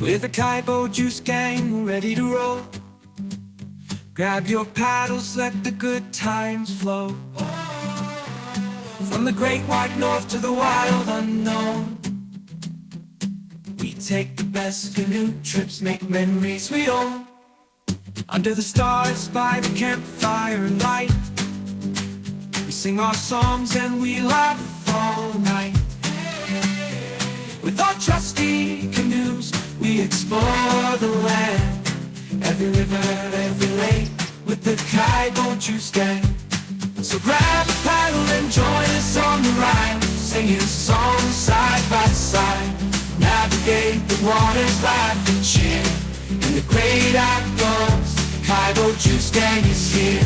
With a Kaibo juice gang ready to roll. Grab your paddles, let the good times flow. From the great white north to the wild unknown, we take the best canoe trips, make memories we own. Under the stars by the campfire light, we sing our songs and we laugh all night. With our trusty canoes, we explore the land. Every river, every lake, with the Kaibo juice gang. So grab a paddle and join us on the ride, singing songs side by side. Navigate the waters, laugh and cheer. In the great outdoors, Kaibo juice gang is here.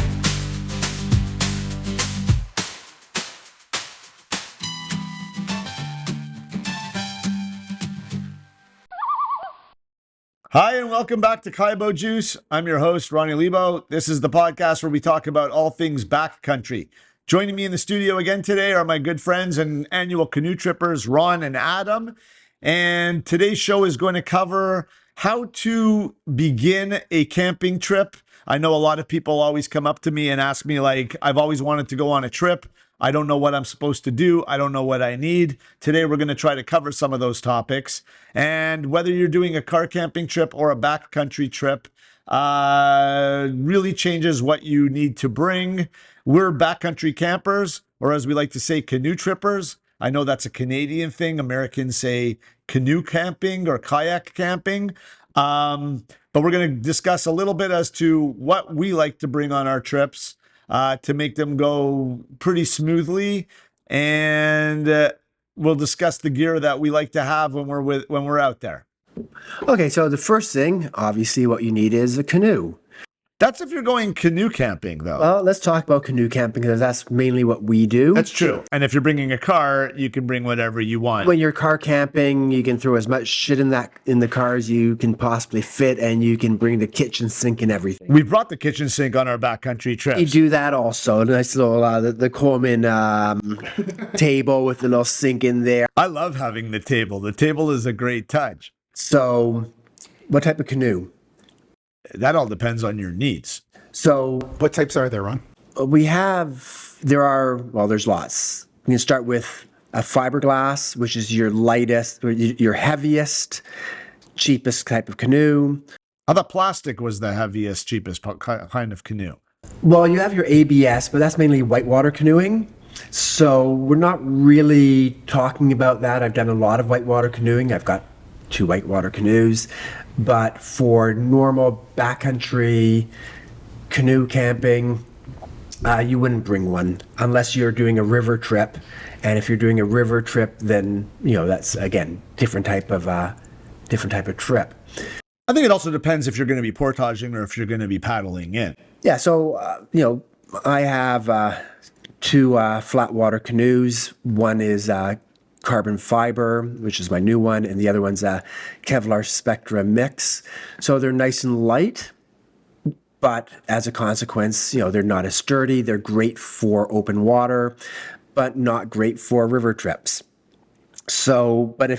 Hi, and welcome back to Kaibo Juice. I'm your host, Ronnie Lebo. This is the podcast where we talk about all things backcountry. Joining me in the studio again today are my good friends and annual canoe trippers, Ron and Adam. And today's show is going to cover how to begin a camping trip. I know a lot of people always come up to me and ask me, like, I've always wanted to go on a trip. I don't know what I'm supposed to do. I don't know what I need. Today, we're going to try to cover some of those topics. And whether you're doing a car camping trip or a backcountry trip, really changes what you need to bring. We're backcountry campers, or as we like to say, canoe trippers. I know that's a Canadian thing. Americans say canoe camping or kayak camping. But we're going to discuss a little bit as to what we like to bring on our trips to make them go pretty smoothly. And we'll discuss the gear that we like to have when we're out there. Okay, so the first thing, obviously, what you need is a canoe. That's if you're going canoe camping, though. Well, let's talk about canoe camping because that's mainly what we do. That's true. And if you're bringing a car, you can bring whatever you want. When you're car camping, you can throw as much shit in the car as you can possibly fit, and you can bring the kitchen sink and everything. We brought the kitchen sink on our backcountry trips. You do that also. A nice little the Coleman table with the little sink in there. I love having the table. The table is a great touch. So, what type of canoe? That all depends on your needs. So, What types are there, Ron? there's lots. We can start with a fiberglass, which is your lightest, your heaviest, cheapest type of canoe. I thought plastic was the heaviest, cheapest kind of canoe. Well, you have your ABS, but that's mainly whitewater canoeing. So we're not really talking about that. I've done a lot of whitewater canoeing. I've got 2 whitewater canoes. But for normal backcountry canoe camping, you wouldn't bring one unless you're doing a river trip. And if you're doing a river trip, then, that's, again, different type of trip. I think it also depends if you're going to be portaging or if you're going to be paddling in. Yeah, so, I have 2 flat water canoes. One is carbon fiber, which is my new one, and the other one's a Kevlar Spectra mix. So they're nice and light, but as a consequence, they're not as sturdy. They're great for open water, but not great for river trips. So, but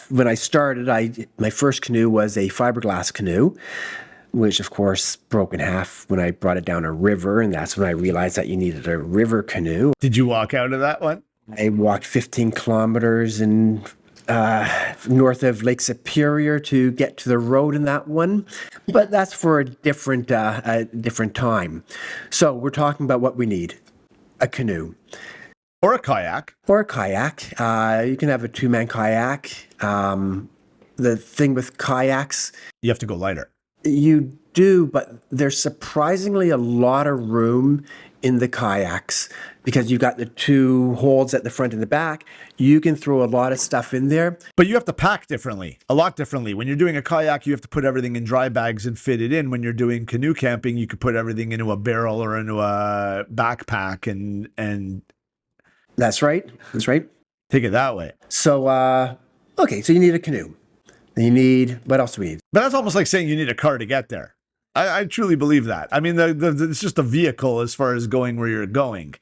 when I started, my first canoe was a fiberglass canoe, which of course broke in half when I brought it down a river, and that's when I realized that you needed a river canoe. Did you walk out of that one? I walked 15 kilometers north of Lake Superior to get to the road in that one, but that's for a different time. So we're talking about what we need: a canoe Or a kayak. or a kayak. You can have a 2-man kayak. The thing with kayaks, You have to go lighter. you do, but there's surprisingly a lot of room in the kayaks because you've got the 2 holds at the front and the back. You can throw a lot of stuff in there. But you have to pack differently, a lot differently. When you're doing a kayak, you have to put everything in dry bags and fit it in. When you're doing canoe camping, you could put everything into a barrel or into a backpack and That's right. take it that way. So, okay, so you need a canoe. Then what else do we need? But that's almost like saying you need a car to get there. I truly believe that. I mean, it's just a vehicle as far as going where you're going.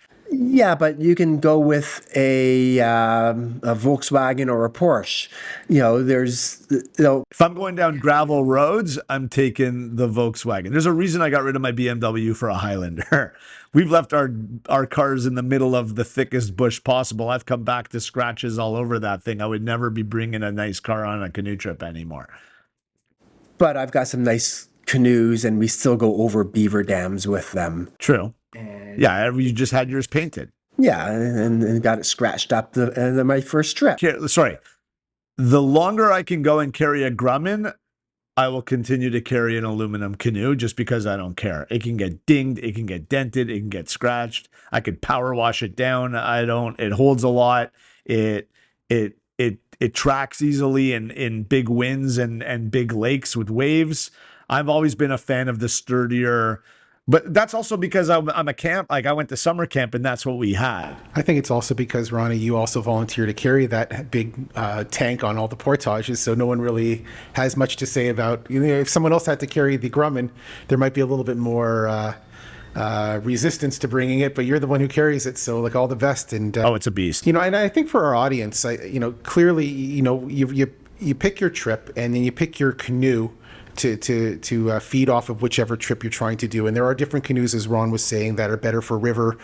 Yeah, but you can go with a Volkswagen or a Porsche. If I'm going down gravel roads, I'm taking the Volkswagen. There's a reason I got rid of my BMW for a Highlander. We've left our cars in the middle of the thickest bush possible. I've come back to scratches all over that thing. I would never be bringing a nice car on a canoe trip anymore. But I've got some nice canoes, and we still go over beaver dams with them. True. Yeah, you just had yours painted. Yeah, and got it scratched up my first trip. Sorry. The longer I can go and carry a Grumman, I will continue to carry an aluminum canoe just because I don't care. It can get dinged, it can get dented, it can get scratched. I could power wash it down. It holds a lot. It tracks easily in big winds and big lakes with waves. I've always been a fan of the sturdier. But that's also because I'm a camp. Like I went to summer camp and that's what we had. I think it's also because, Ronnie, you also volunteer to carry that big tank on all the portages. So no one really has much to say about, if someone else had to carry the Grumman, there might be a little bit more resistance to bringing it, but you're the one who carries it. So like all the best. And it's a beast. And I think for our audience, clearly, you pick your trip and then you pick your canoe to feed off of whichever trip you're trying to do. And there are different canoes, as Ron was saying, that are better for river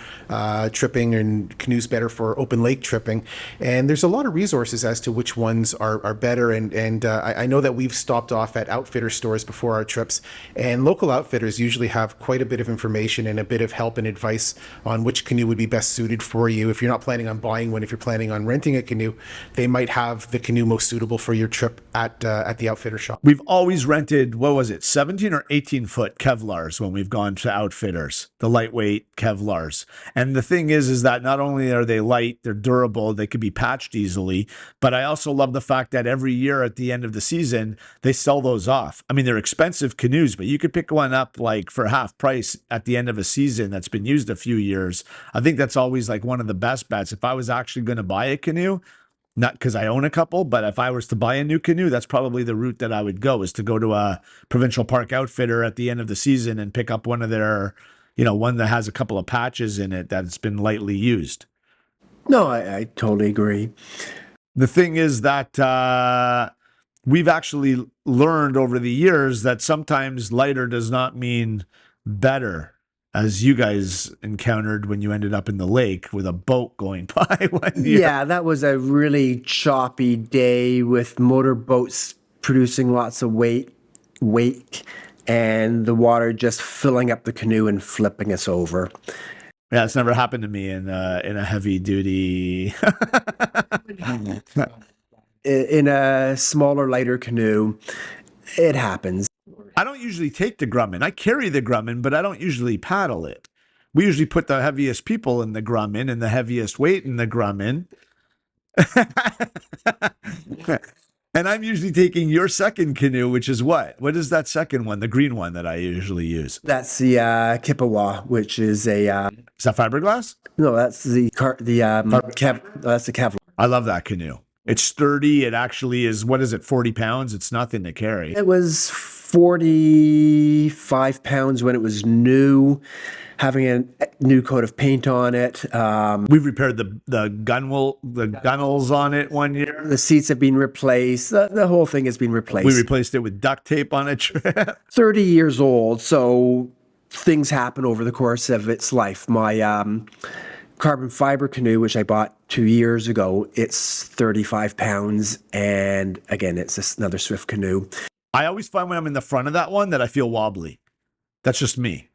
tripping and canoes better for open lake tripping. And there's a lot of resources as to which ones are better. And I know that we've stopped off at outfitter stores before our trips, and local outfitters usually have quite a bit of information and a bit of help and advice on which canoe would be best suited for you. If you're not planning on buying one, if you're planning on renting a canoe, they might have the canoe most suitable for your trip at the outfitter shop. We've always rented, what was it, 17 or 18 foot Kevlars when we've gone to outfitters, the lightweight Kevlars. And the thing is that not only are they light, they're durable, they could be patched easily, but I also love the fact that every year at the end of the season, they sell those off. I mean, they're expensive canoes, but you could pick one up like for half price at the end of a season that's been used a few years. I think that's always like one of the best bets. If I was actually going to buy a canoe, not because I own a couple, but if I was to buy a new canoe, that's probably the route that I would go, is to go to a provincial park outfitter at the end of the season and pick up one of their, one that has a couple of patches in it that's been lightly used. No, I totally agree. The thing is that we've actually learned over the years that sometimes lighter does not mean better, as you guys encountered when you ended up in the lake with a boat going by one year. Yeah, that was a really choppy day with motorboats producing lots of wake, and the water just filling up the canoe and flipping us over. Yeah, it's never happened to me in a heavy duty. In a smaller, lighter canoe, it happens. I don't usually take the Grumman. I carry the Grumman, but I don't usually paddle it. We usually put the heaviest people in the Grumman and the heaviest weight in the Grumman. And I'm usually taking your second canoe, which is what? What is that second one? The green one that I usually use. That's the Kippawa, which is a. Is that fiberglass? No, that's the that's the Kevlar. I love that canoe. It's sturdy. It actually is. What is it? 40 pounds. It's nothing to carry. It was 45 pounds when it was new, having a new coat of paint on it. We've repaired the gunnels on it one year. The seats have been replaced. The whole thing has been replaced. We replaced it with duct tape on a trip. 30 years old, so things happen over the course of its life. My carbon fiber canoe, which I bought 2 years ago, it's 35 pounds, and again, it's just another Swift canoe. I always find when I'm in the front of that one that I feel wobbly. That's just me.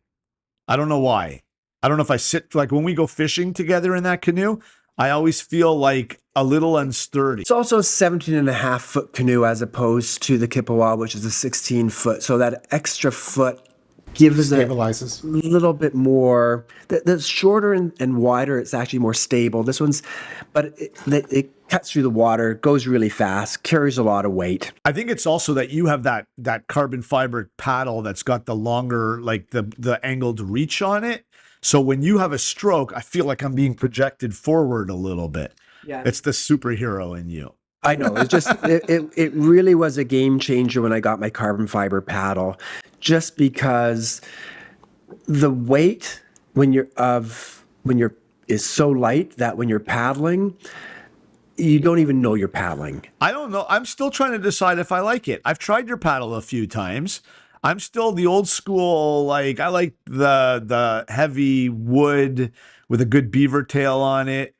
I don't know why. I don't know if I sit, like when we go fishing together in that canoe, I always feel like a little unsturdy. It's also a 17.5-foot canoe as opposed to the Kippawa, which is a 16-foot. So that extra foot gives it Stabilizes. a little bit more. That's shorter and wider. It's actually more stable. This one's, but it cuts through the water, goes really fast, carries a lot of weight. I think it's also that you have that carbon fiber paddle that's got the longer, like the angled reach on it. So when you have a stroke, I feel like I'm being projected forward a little bit. Yeah. It's the superhero in you. I know. It's just it really was a game changer when I got my carbon fiber paddle, just because the weight when you're is so light that when you're paddling, you don't even know you're paddling. I don't know. I'm still trying to decide if I like it. I've tried your paddle a few times. I'm still the old school, like I like the heavy wood with a good beaver tail on it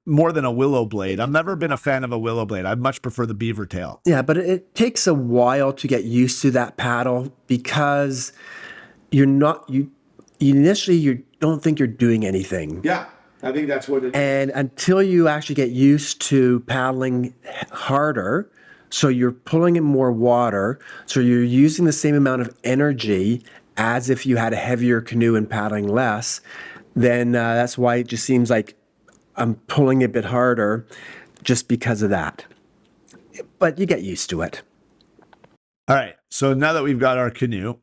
more than a willow blade. I've never been a fan of a willow blade. I much prefer the beaver tail. Yeah, but it takes a while to get used to that paddle because you're not you initially you don't think you're doing anything. Yeah, I think that's what it is. And until you actually get used to paddling harder, so you're pulling in more water, so you're using the same amount of energy as if you had a heavier canoe and paddling less, then that's why it just seems like I'm pulling a bit harder just because of that. But you get used to it. All right. So now that we've got our canoe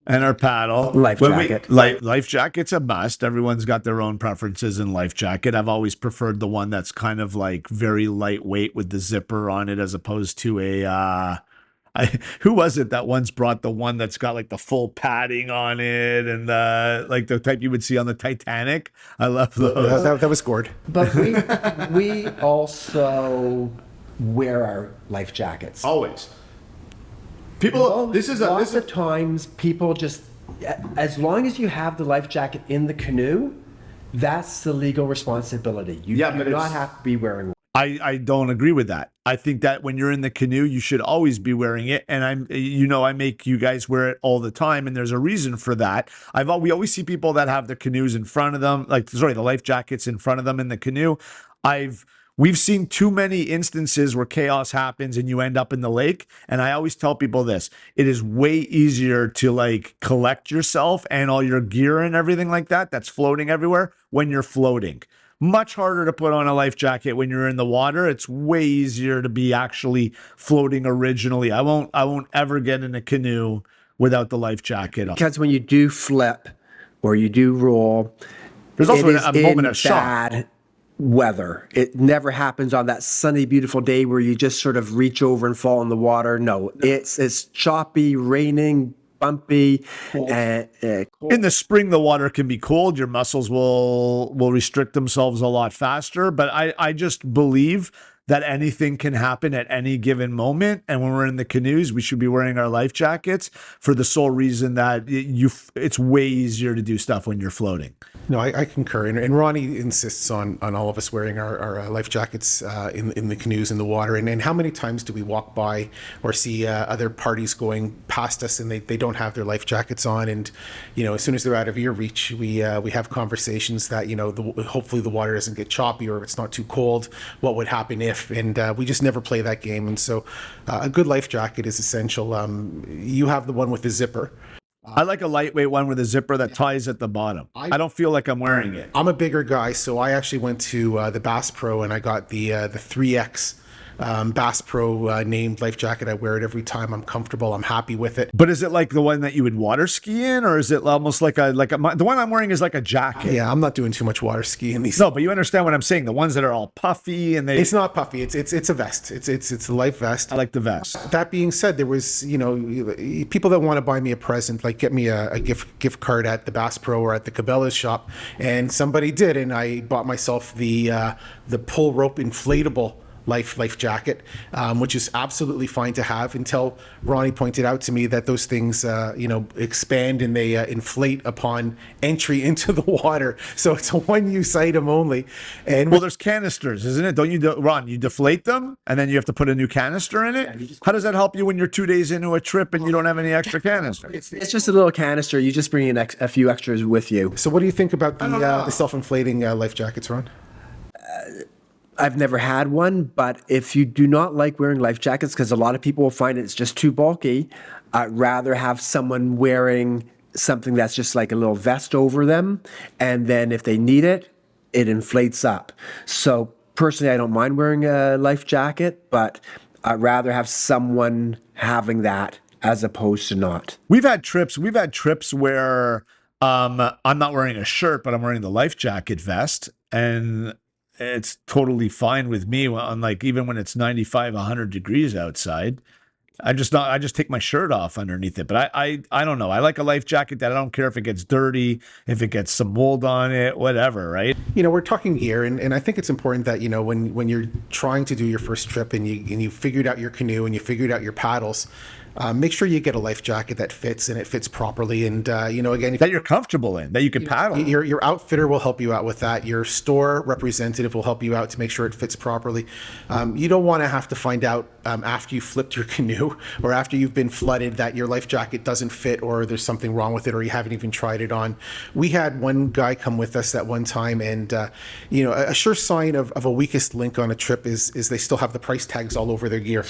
and our paddle, Life jacket. Life jacket's a must. Everyone's got their own preferences in life jacket. I've always preferred the one that's kind of like very lightweight with the zipper on it, as opposed to a. Who was it that once brought the one that's got like the full padding on it and like the type you would see on the Titanic? I love those. That was Gord. But we also wear our life jackets. Always. People, Lots of times people just, as long as you have the life jacket in the canoe, that's the legal responsibility. You Yeah, do but not it's- have to be wearing one. I don't agree with that. I think that when you're in the canoe, you should always be wearing it. And I make you guys wear it all the time. And there's a reason for that. We always see people that have the canoes in front of them, the life jackets in front of them in the canoe. We've seen too many instances where chaos happens and you end up in the lake. And I always tell people this, it is way easier to like collect yourself and all your gear and everything like that that's floating everywhere when you're floating. Much harder to put on a life jacket when you're in the water. It's way easier to be actually floating originally. I won't ever get in a canoe without the life jacket on. Because when you do flip or you do roll, There's also it is a moment in of shock. bad weather. It never happens on that sunny, beautiful day where you just sort of reach over and fall in the water. No, it's choppy, raining, bumpy, and In the spring, the water can be cold. Your muscles will restrict themselves a lot faster. But I just believe that anything can happen at any given moment. And when we're in the canoes, we should be wearing our life jackets for the sole reason that it's way easier to do stuff when you're floating. No, I concur, and Ronnie insists on all of us wearing our life jackets in the canoes in the water. And how many times do we walk by or see other parties going past us and they don't have their life jackets on? And as soon as they're out of ear reach, we have conversations that hopefully the water doesn't get choppy or it's not too cold. What would happen if? And we just never play that game. And so a good life jacket is essential. You have the one with the zipper. I like a lightweight one with a zipper that ties at the bottom. I don't feel like I'm wearing it. I'm a bigger guy, so I actually went to the Bass Pro and I got the 3X Bass Pro named life jacket. I wear it every time. I'm comfortable. I'm happy with it. But is it like the one that you would water ski in, or is it almost like the one I'm wearing is like a jacket? Yeah, I'm not doing too much water skiing these. No, but you understand what I'm saying. The ones that are all puffy and It's not puffy. It's a vest. It's a life vest. I like the vest. That being said, there was people that want to buy me a present, like get me a gift card at the Bass Pro or at the Cabela's shop, and somebody did, and I bought myself the pull rope inflatable life jacket, which is absolutely fine to have, until Ronnie pointed out to me that those things expand and they inflate upon entry into the water, so it's a one-use item only. And Well, there's canisters, isn't it? Don't you, Ron? You deflate them and then you have to put a new canister in it. How does that help you when you're 2 days into a trip and you don't have any extra canister? it's just a little canister. You just bring in a few extras with you. so what do you think about the self-inflating life jackets, Ron? I've never had one, but if you do not like wearing life jackets, because a lot of people will find it's just too bulky, I'd rather have someone wearing something that's just like a little vest over them. And then if they need it, it inflates up. So personally, I don't mind wearing a life jacket, but I'd rather have someone having that as opposed to not. We've had trips where I'm not wearing a shirt, but I'm wearing the life jacket vest, and it's totally fine with me on, like, even when it's 95, 100 degrees outside. I just take my shirt off underneath it. But I don't know. I like a life jacket that I don't care if it gets dirty, if it gets some mold on it, whatever, right? We're talking gear, and I think it's important that, when you're trying to do your first trip and you figured out your canoe and you figured out your paddles, make sure you get a life jacket that fits and it fits properly. And, again, That you're comfortable in, that you can paddle. your outfitter will help you out with that. Your store representative will help you out to make sure it fits properly. You don't want to have to find out after you flipped your canoe or after you've been flooded that your life jacket doesn't fit or there's something wrong with it or you haven't even tried it on. We had one guy come with us at one time, and a sure sign of a weakest link on a trip is they still have the price tags all over their gear.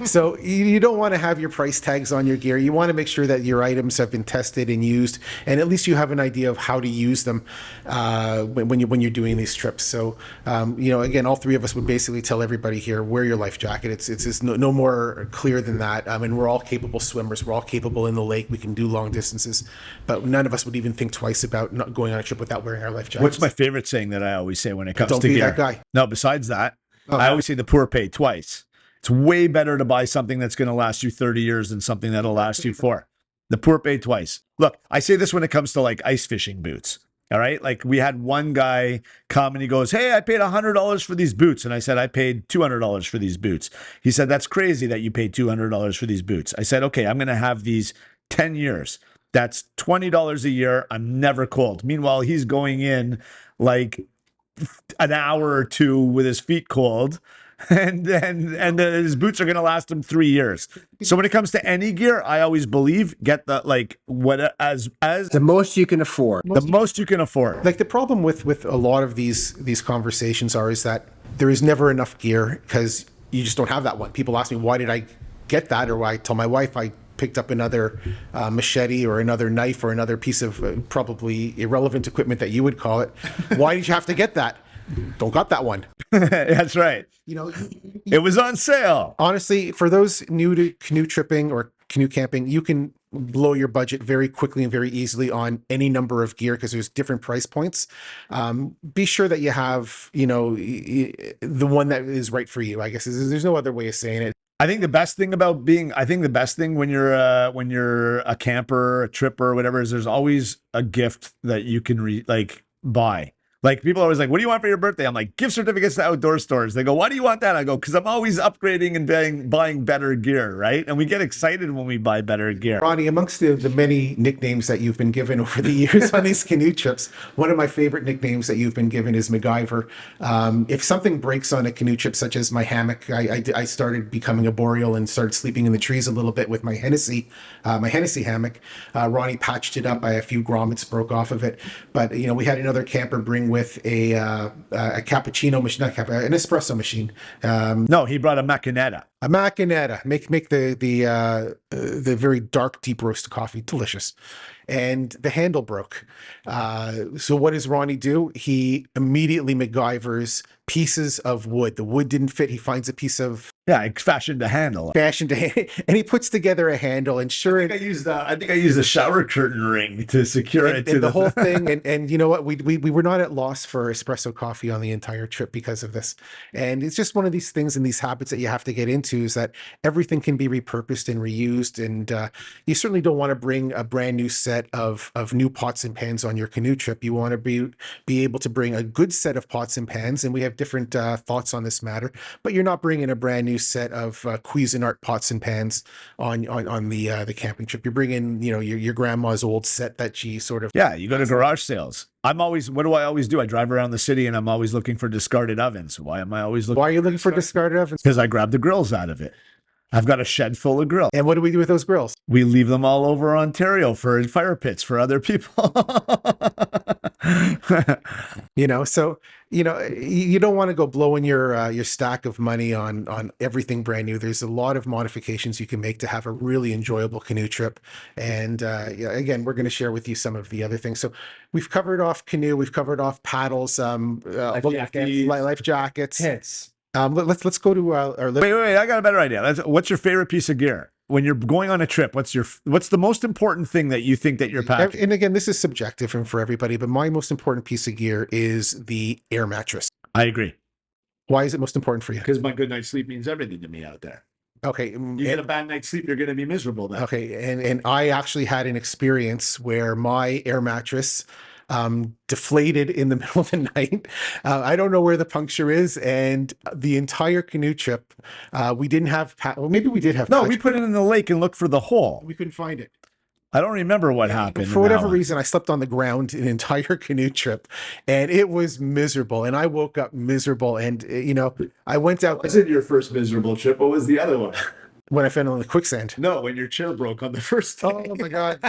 So you don't want to have your price tags on your gear. You want to make sure that your items have been tested and used, and at least you have an idea of how to use them when you're doing these trips. So again, all three of us would basically tell everybody here, wear your life jacket. It's no more clear than that. I mean, we're all capable swimmers. We're all capable in the lake. We can do long distances, but none of us would even think twice about not going on a trip without wearing our life jackets. What's my favorite saying that I always say when it comes Don't to be gear? that guy. No, besides that, I always say the poor pay twice. It's way better to buy something that's going to last you 30 years than something that'll last you 4. The poor pay twice. Look, I say this when it comes to like ice fishing boots. All right. Like we had one guy come and he goes, "Hey, I paid $100 for these boots." And I said, "I paid $200 for these boots." He said, "That's crazy that you paid $200 for these boots." I said, "Okay, I'm going to have these 10 years. That's $20 a year. I'm never cold." Meanwhile, he's going in like an hour or 2 with his feet cold. And his boots are going to last him 3 years. So when it comes to any gear, I always believe get the as The most you can afford. the most you can afford. Like the problem with a lot of these conversations is that there is never enough gear because you just don't have that one. People ask me, why did I get that? Or I tell my wife I picked up another machete or another knife or another piece of probably irrelevant equipment that you would call it. Why did you have to get that? Don't got that one. That's right. It was on sale. Honestly, for those new to canoe tripping or canoe camping, you can blow your budget very quickly and very easily on any number of gear because there's different price points. Be sure that you have, the one that is right for you. I guess there's no other way of saying it. I think the best thing when you're a camper, a tripper, whatever, is there's always a gift that you can buy. Like people are always like, "What do you want for your birthday?" I'm like, "Gift certificates to outdoor stores." They go, "Why do you want that?" I go, "Because I'm always upgrading and buying better gear, right?" And we get excited when we buy better gear. Ronnie, amongst the many nicknames that you've been given over the years on these canoe trips, one of my favorite nicknames that you've been given is MacGyver. If something breaks on a canoe trip, such as my hammock, I started becoming a boreal and started sleeping in the trees a little bit with my Hennessy hammock. Ronnie patched it up. A few grommets broke off of it, but we had another camper bring with a cappuccino machine, an espresso machine. No, he brought a machinetta. A machinetta, make the very dark, deep roast coffee delicious. And the handle broke. So what does Ronnie do? He immediately MacGyvers pieces of wood. The wood didn't fit. He finds a piece of I fashioned a handle. And he puts together a handle. And sure, I used a shower curtain ring to secure it to the whole thing. And you know what? We were not at loss for espresso coffee on the entire trip because of this. And it's just one of these things and these habits that you have to get into, is that everything can be repurposed and reused. And you certainly don't want to bring a brand new set of new pots and pans on your canoe trip. You want to be able to bring a good set of pots and pans. And we have different thoughts on this matter, but you're not bringing a brand new set of Cuisinart pots and pans on the camping trip. You're bringing your grandma's old set that she sort of you go to garage sales. What do I always do? I drive around the city and I'm always looking for discarded ovens. Why am I always looking? Why are you looking for discarded ovens? Because I grab the grills out of it. I've got a shed full of grills. And what do we do with those grills? We leave them all over Ontario for fire pits for other people. So you don't want to go blowing your stack of money on everything brand new. There's a lot of modifications you can make to have a really enjoyable canoe trip. And again, we're going to share with you some of the other things. So we've covered off canoe, we've covered off paddles, life jackets, Tents. Let's go to our Wait, I got a better idea. What's your favorite piece of gear? When you're going on a trip, what's the most important thing that you think that you're packing? And again, this is subjective and for everybody, but my most important piece of gear is the air mattress. I agree. Why is it most important for you? Because my good night's sleep means everything to me out there. Okay. You get a bad night's sleep, you're going to be miserable then. Okay, and I actually had an experience where my air mattress deflated in the middle of the night. I don't know where the puncture is, and the entire canoe trip, we didn't have. Well, maybe we did have. No, we put it in the lake and looked for the hole. We couldn't find it. I don't remember what happened. For whatever reason, I slept on the ground an entire canoe trip, and it was miserable. And I woke up miserable. And I went out. Was it your first miserable trip? What was the other one? When I fell on the quicksand. No, when your chair broke on the first day. Oh my God!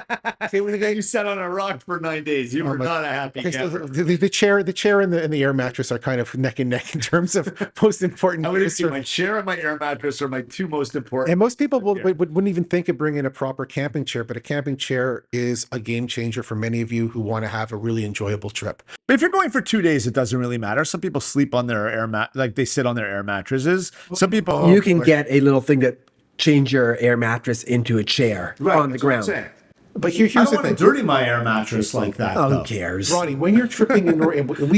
See, when you sat on a rock for 9 days, you were not a happy camper. So the chair and the air mattress are kind of neck and neck in terms of most important. I would say my chair and my air mattress are my two most important. And most people wouldn't even think of bringing a proper camping chair, but a camping chair is a game changer for many of you who want to have a really enjoyable trip. But if you're going for 2 days, it doesn't really matter. Some people sleep on their like they sit on their air mattresses. Some people You can get a little thing that change your air mattress into a chair on the ground. But here's I don't the want to thing. dirty my air mattress like that. Oh, though. who cares? Ronnie, when you're tripping in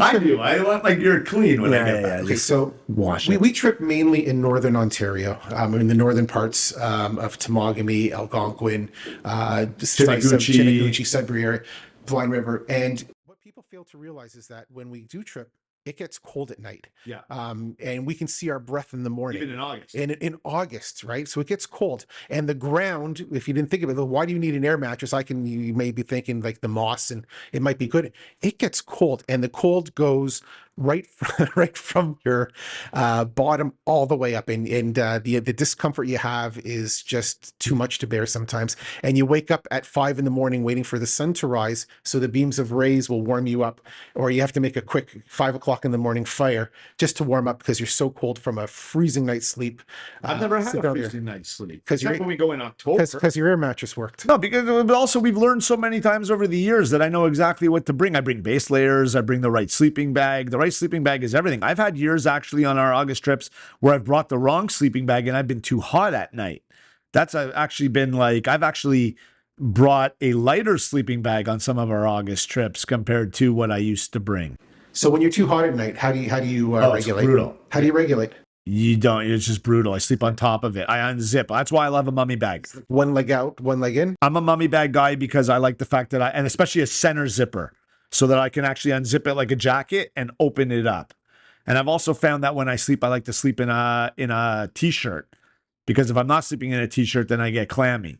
I do. I want like you're clean when I get back. Okay, so wash we trip mainly in northern Ontario, in the northern parts of Temagami, Algonquin, Chattahoochee, Sudbury area, Blind River. And what people fail to realize is that when we do trip, it gets cold at night. Yeah. And we can see our breath in the morning. Even in August. And in August, right? So it gets cold. And the ground, if you didn't think of it, why do you need an air mattress? You may be thinking like the moss and it might be good. It gets cold, and the cold goes right from your bottom all the way up. And the discomfort you have is just too much to bear sometimes. And you wake up at 5 a.m. waiting for the sun to rise so the beams of rays will warm you up. Or you have to make a quick 5 o'clock in the morning fire just to warm up because you're so cold from a freezing night's sleep. I've never had a freezing night's sleep. Because when we go in October. Because your air mattress worked. No, but also we've learned so many times over the years that I know exactly what to bring. I bring base layers. I bring the right sleeping bag. The right sleeping bag is everything. I've had years actually on our August trips where I've brought the wrong sleeping bag and I've been too hot at night. That's actually been like, I've actually brought a lighter sleeping bag on some of our August trips compared to what I used to bring. So when you're too hot at night, how do you regulate? It's brutal. How do you regulate? You don't. It's just brutal. I sleep on top of it. I unzip. That's why I love a mummy bag. One leg out, one leg in. I'm a mummy bag guy because I like the fact that and especially a center zipper, so that I can actually unzip it like a jacket and open it up. And I've also found that when I sleep, I like to sleep in a t-shirt, because if I'm not sleeping in a t-shirt, then I get clammy.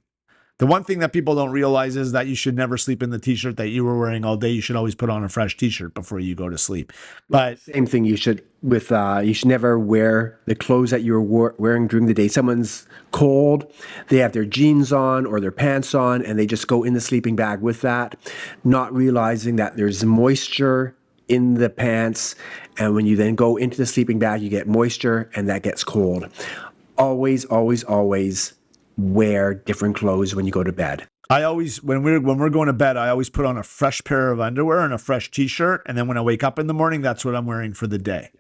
The one thing that people don't realize is that you should never sleep in the t-shirt that you were wearing all day. You should always put on a fresh t-shirt before you go to sleep. But Same thing you should never wear the clothes that you're wearing during the day. Someone's cold, they have their jeans on or their pants on, and they just go in the sleeping bag with that, not realizing that there's moisture in the pants. And when you then go into the sleeping bag, you get moisture and that gets cold. Always, always, always wear different clothes when you go to bed. I always, when we're going to bed, I always put on a fresh pair of underwear and a fresh t-shirt. And then when I wake up in the morning, that's what I'm wearing for the day.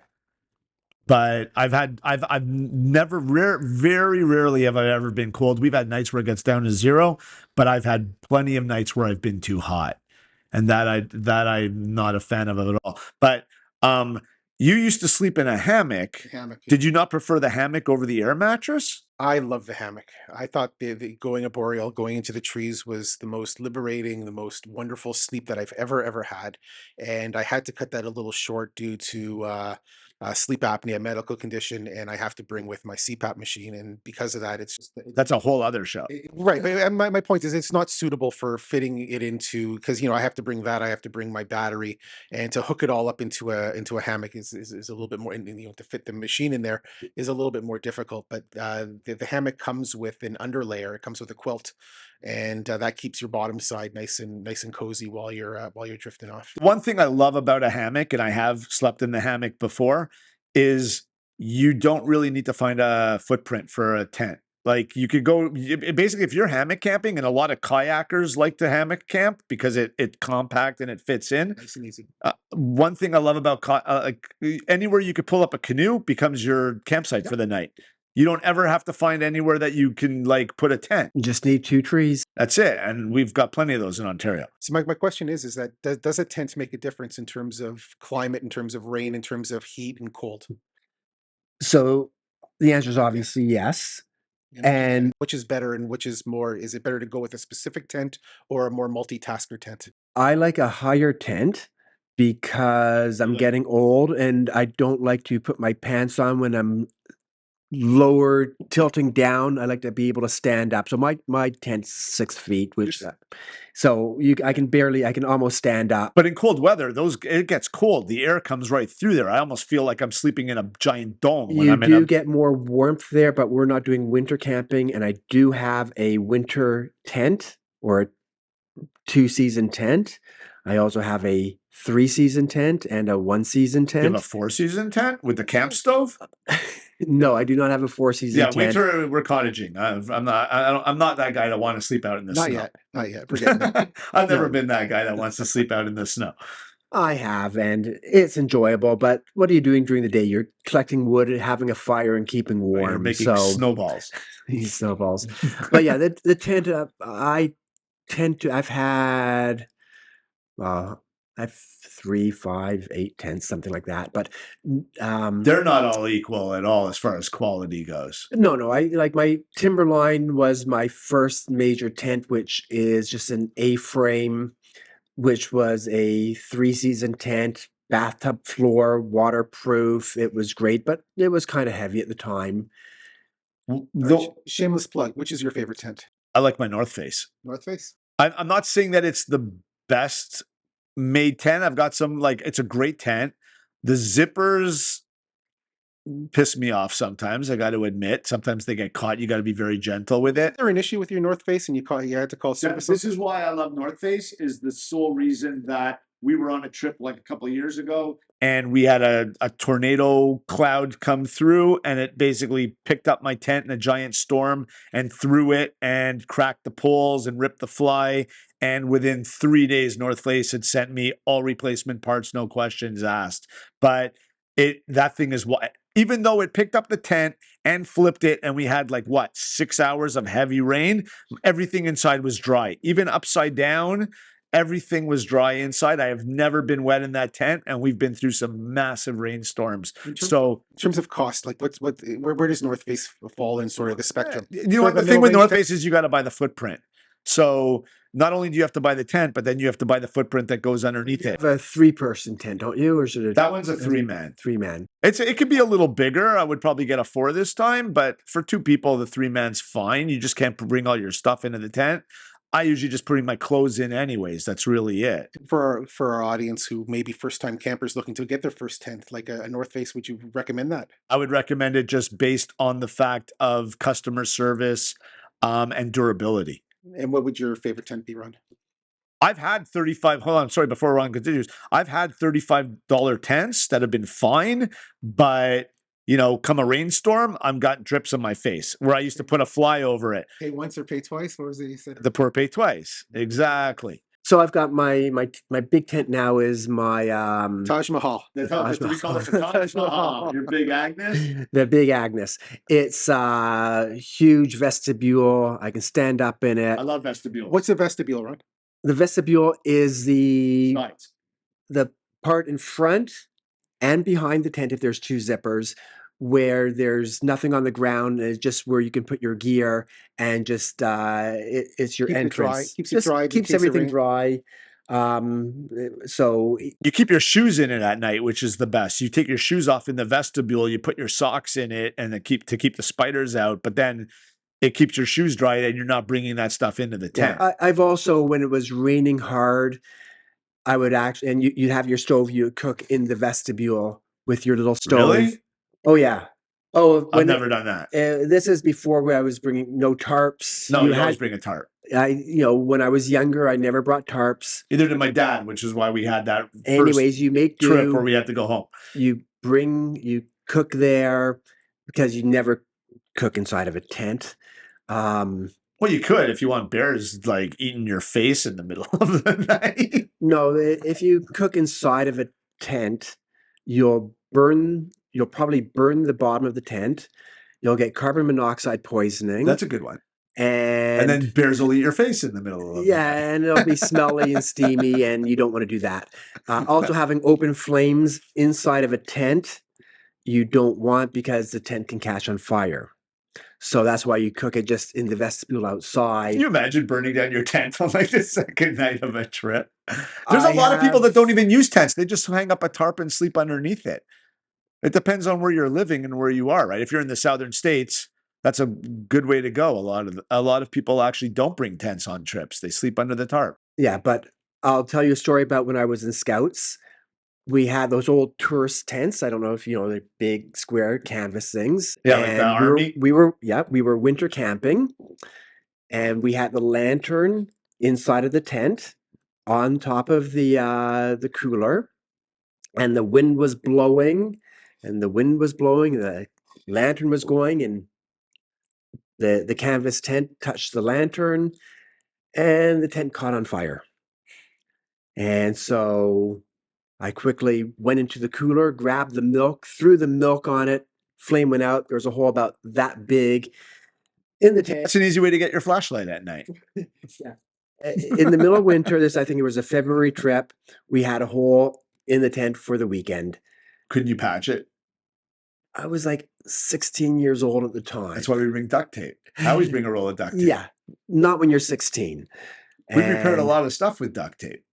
But I've never, very rarely have I ever been cold. We've had nights where it gets down to 0, but I've had plenty of nights where I've been too hot. And that I'm not a fan of at all. But you used to sleep in a hammock. Did you not prefer the hammock over the air mattress? I love the hammock. I thought the going arboreal, going into the trees was the most liberating, the most wonderful sleep that I've ever had. And I had to cut that a little short due to sleep apnea, medical condition, and I have to bring with my CPAP machine. And because of that, That's a whole other show. Right. But my point is it's not suitable for fitting it into, because, I have to bring that, I have to bring my battery, and to hook it all up into a hammock is a little bit more, and to fit the machine in there is a little bit more difficult. But the hammock comes with an underlayer. It comes with a quilt, and that keeps your bottom side nice and cozy while you're drifting off. One thing I love about a hammock, and I have slept in the hammock before, is you don't really need to find a footprint for a tent. Like you could go, basically, if you're hammock camping, and a lot of kayakers like to hammock camp because it's compact and it fits in. Nice and easy. One thing I love about like anywhere you could pull up a canoe becomes your campsite for the night. You don't ever have to find anywhere that you can like put a tent. You just need 2 trees. That's it. And we've got plenty of those in Ontario. So my question is that does a tent make a difference in terms of climate, in terms of rain, in terms of heat and cold? So the answer is obviously yes. And which is better and which is more, is it better to go with a specific tent or a more multitasker tent? I like a higher tent because I'm getting old and I don't like to put my pants on when I'm lower tilting down. I like to be able to stand up. So my tent's 6 feet, which I can almost stand up. But in cold weather, it gets cold. The air comes right through there. I almost feel like I'm sleeping in a giant dome when You I'm in do a. get more warmth there, but we're not doing winter camping, and I do have a winter tent or a 2-season tent. I also have a 3-season tent and a 1-season You have a tent. 4-season tent with the camp stove? No, I do not have a 4-season Yeah, tent. winter we're cottaging. I'm not that guy that want to sleep out in the Not snow. yet. Not yet. Forget it. I've never been that guy that wants to sleep out in the snow. I have, and it's enjoyable. But what are you doing during the day? You're collecting wood, having a fire, and keeping You're warm. making So snowballs. these snowballs. But yeah, the tent. I tend to. I've 3, 5, 8 tents, something like that. But They're not all equal at all as far as quality goes. no. I like my Timberline was my first major tent, which is just an A-frame, which was a 3-season tent, bathtub floor, waterproof. It was great, but it was kind of heavy at the time. Shameless plug. Which is your favorite tent? I like my North Face. North Face? I'm not saying that it's the best made tent. I've got some, like, it's a great tent. The zippers piss me off sometimes. I got to admit, sometimes they get caught. You got to be very gentle with it. Is there an issue with your North Face and you had to call service? This is why I love North Face. Is the sole reason that we were on a trip like a couple of years ago, and we had a tornado cloud come through, and it basically picked up my tent in a giant storm and threw it and cracked the poles and ripped the fly. And within 3 days, North Face had sent me all replacement parts, no questions asked. But that thing is what, even though it picked up the tent and flipped it, and we had 6 hours of heavy rain, everything inside was dry. Even upside down, everything was dry inside. I have never been wet in that tent, and we've been through some massive rainstorms. In terms of cost, where does North Face fall in sort of the spectrum? You know what? The thing with North Face is you got to buy the footprint. So not only do you have to buy the tent, but then you have to buy the footprint that goes underneath it. You have a 3-person tent, don't you? Or should it? That one's a 3-man. 3-man. It could be a little bigger. I would probably get a 4 this time, but for 2 people, the 3-man's fine. You just can't bring all your stuff into the tent. I usually just bring my clothes in anyways. That's really it. For our audience who may be first-time campers looking to get their first tent, like a North Face, would you recommend that? I would recommend it just based on the fact of customer service and durability. And what would your favorite tent be, Ron? I've had before Ron continues. I've had $35 tents that have been fine, but come a rainstorm, I've got drips on my face where I used to put a fly over it. Pay once or pay twice? What was it you said? The poor pay twice. Exactly. So I've got my big tent now is my Taj Mahal. We call it the Taj Mahal. Your big Agnes? The big Agnes. It's a huge vestibule. I can stand up in it. I love vestibule. What's a vestibule, Ron? The vestibule is the Sides. the part in front and behind the tent if there's 2 zippers, where there's nothing on the ground. It's just where you can put your gear and just it's your Keeps it entrance. dry. Keeps it dry. Keeps everything dry. So You keep your shoes in it at night, which is the best. You take your shoes off in the vestibule, you put your socks in it, and then keep the spiders out. But then it keeps your shoes dry, and you're not bringing that stuff into the tent. yeah, I've also, when it was raining hard, I would actually, and you have your stove, you cook in the vestibule with your little stove. Really? Oh yeah. Oh, I've never done that. This is before where I was bringing no tarps. No, you always bring a tarp. When I was younger, I never brought tarps. Either did my dad, which is why we had that Anyways, you make trip do. where we had to go home. You cook there because you never cook inside of a tent. Well, you could if you want bears eating your face in the middle of the night. No, if you cook inside of a tent, you'll probably burn the bottom of the tent. You'll get carbon monoxide poisoning. That's a good one. And then bears will eat your face in the middle of the night. and it'll be smelly and steamy, and you don't want to do that. Also, having open flames inside of a tent, you don't want, because the tent can catch on fire. So that's why you cook it just in the vestibule outside. Can you imagine burning down your tent on like the second night of a trip? There's a I lot of people that have- don't even use tents. They just hang up a tarp and sleep underneath it. It depends on where you're living and where you are, right? If you're in the southern states, that's a good way to go. A lot of people actually don't bring tents on trips. They sleep under the tarp. Yeah, but I'll tell you a story about when I was in Scouts. We had those old tourist tents. I don't know if you know, the big square canvas things. Yeah, like the And army? we were winter camping, and we had the lantern inside of the tent on top of the cooler, and the wind was blowing, and the lantern was going, and the canvas tent touched the lantern, and the tent caught on fire. And so I quickly went into the cooler, grabbed the milk, threw the milk on it, flame went out. There was a hole about that big in the tent. That's an easy way to get your flashlight at night. Yeah. In the middle of winter, I think it was a February trip, we had a hole in the tent for the weekend. Couldn't you patch it? I was like 16 years old at the time. That's why we bring duct tape. I always bring a roll of duct tape. Yeah, not when you're 16. We repaired a And lot of stuff with duct tape.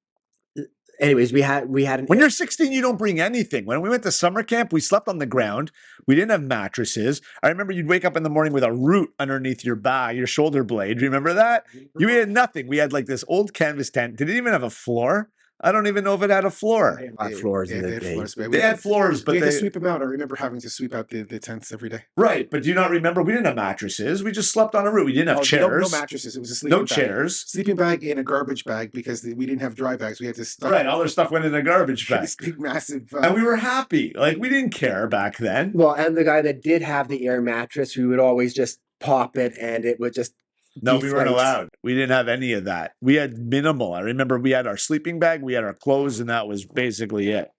anyways, we had an When you're 16, you don't bring anything. When we went to summer camp, we slept on the ground. We didn't have mattresses. I remember you'd wake up in the morning with a root underneath your bag, your shoulder blade. Do you remember that? You had nothing. We had like this old canvas tent. Did it even have a floor? I don't even know if it had a floor. floors in they the had day. floors, but They had floors, but we had to they sweep them out. I remember having to sweep out the tents every day. right. But do you not remember? We didn't have mattresses. We just slept on a root. We didn't have No chairs. mattresses. It was a sleeping No bag. chairs. Sleeping bag in a garbage bag because we didn't have dry bags. We had to stuff Right. All their stuff went in a garbage bag. this big massive. And we were happy. Like we didn't care back then. Well, and the guy that did have the air mattress, we would always just pop it and it would just No, we weren't deflate. allowed. We didn't have any of that. We had minimal. I remember we had our sleeping bag, we had our clothes, and that was basically it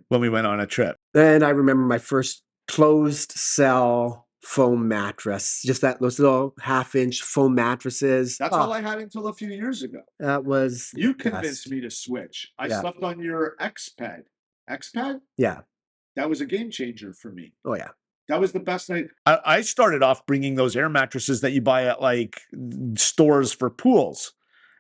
when we went on a trip. Then I remember my first closed cell foam mattress, just those little 1/2-inch foam mattresses. That's all I had until a few years ago. That was You the convinced best. me to switch. I Yeah. slept on your X-Pad. X-Pad? Yeah. That was a game changer for me. Oh yeah. That was the best night. I started off bringing those air mattresses that you buy at like stores for pools.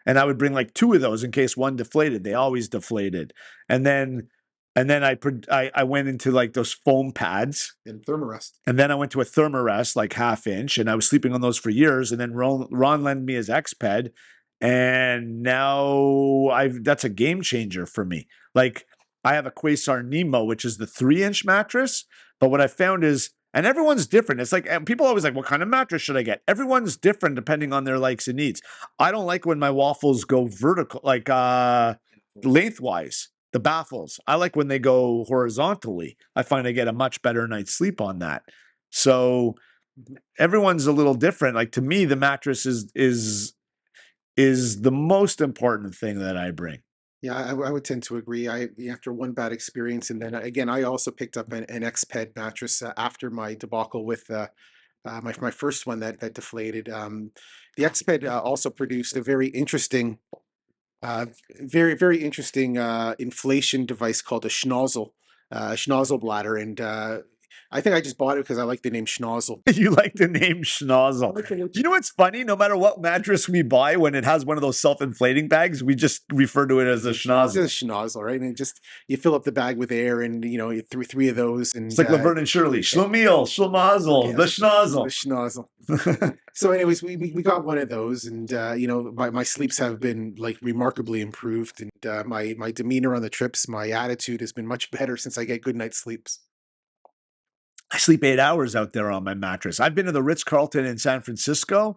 And I would bring like 2 of those in case one deflated. They always deflated. And then I went into like those foam pads. And Thermarest. And then I went to a Thermarest, like 1/2 inch, and I was sleeping on those for years. And then Ron lent me his X-Ped. And now that's a game changer for me. Like I have a Quasar Nemo, which is the 3-inch mattress. But what I found is, and everyone's different. It's like people always like, what kind of mattress should I get? Everyone's different depending on their likes and needs. I don't like when my waffles go vertical, like lengthwise, the baffles. I like when they go horizontally. I find I get a much better night's sleep on that. So everyone's a little different. Like to me, the mattress is the most important thing that I bring. Yeah, I would tend to agree. After one bad experience, and then again, I also picked up an X-Ped mattress after my debacle with my first one that deflated. The X-Ped also produced a very interesting, very interesting inflation device called a schnozzle bladder, and I think I just bought it because I like the name Schnozzle. You like the name Schnozzle. You know what's funny? No matter what mattress we buy, when it has one of those self-inflating bags, we just refer to it as a It's schnozzle. just a schnozzle, right? And it just you fill up the bag with air, and you threw 3 of those, and It's like Laverne and Shirley. Schlemiel, Schlemazel, yeah, the schnozzle. the schnozzle. So, anyways, we got one of those, and my sleeps have been like remarkably improved, and my demeanor on the trips, my attitude has been much better since I get good night's sleeps. I sleep 8 hours out there on my mattress. I've been to the Ritz-Carlton in San Francisco,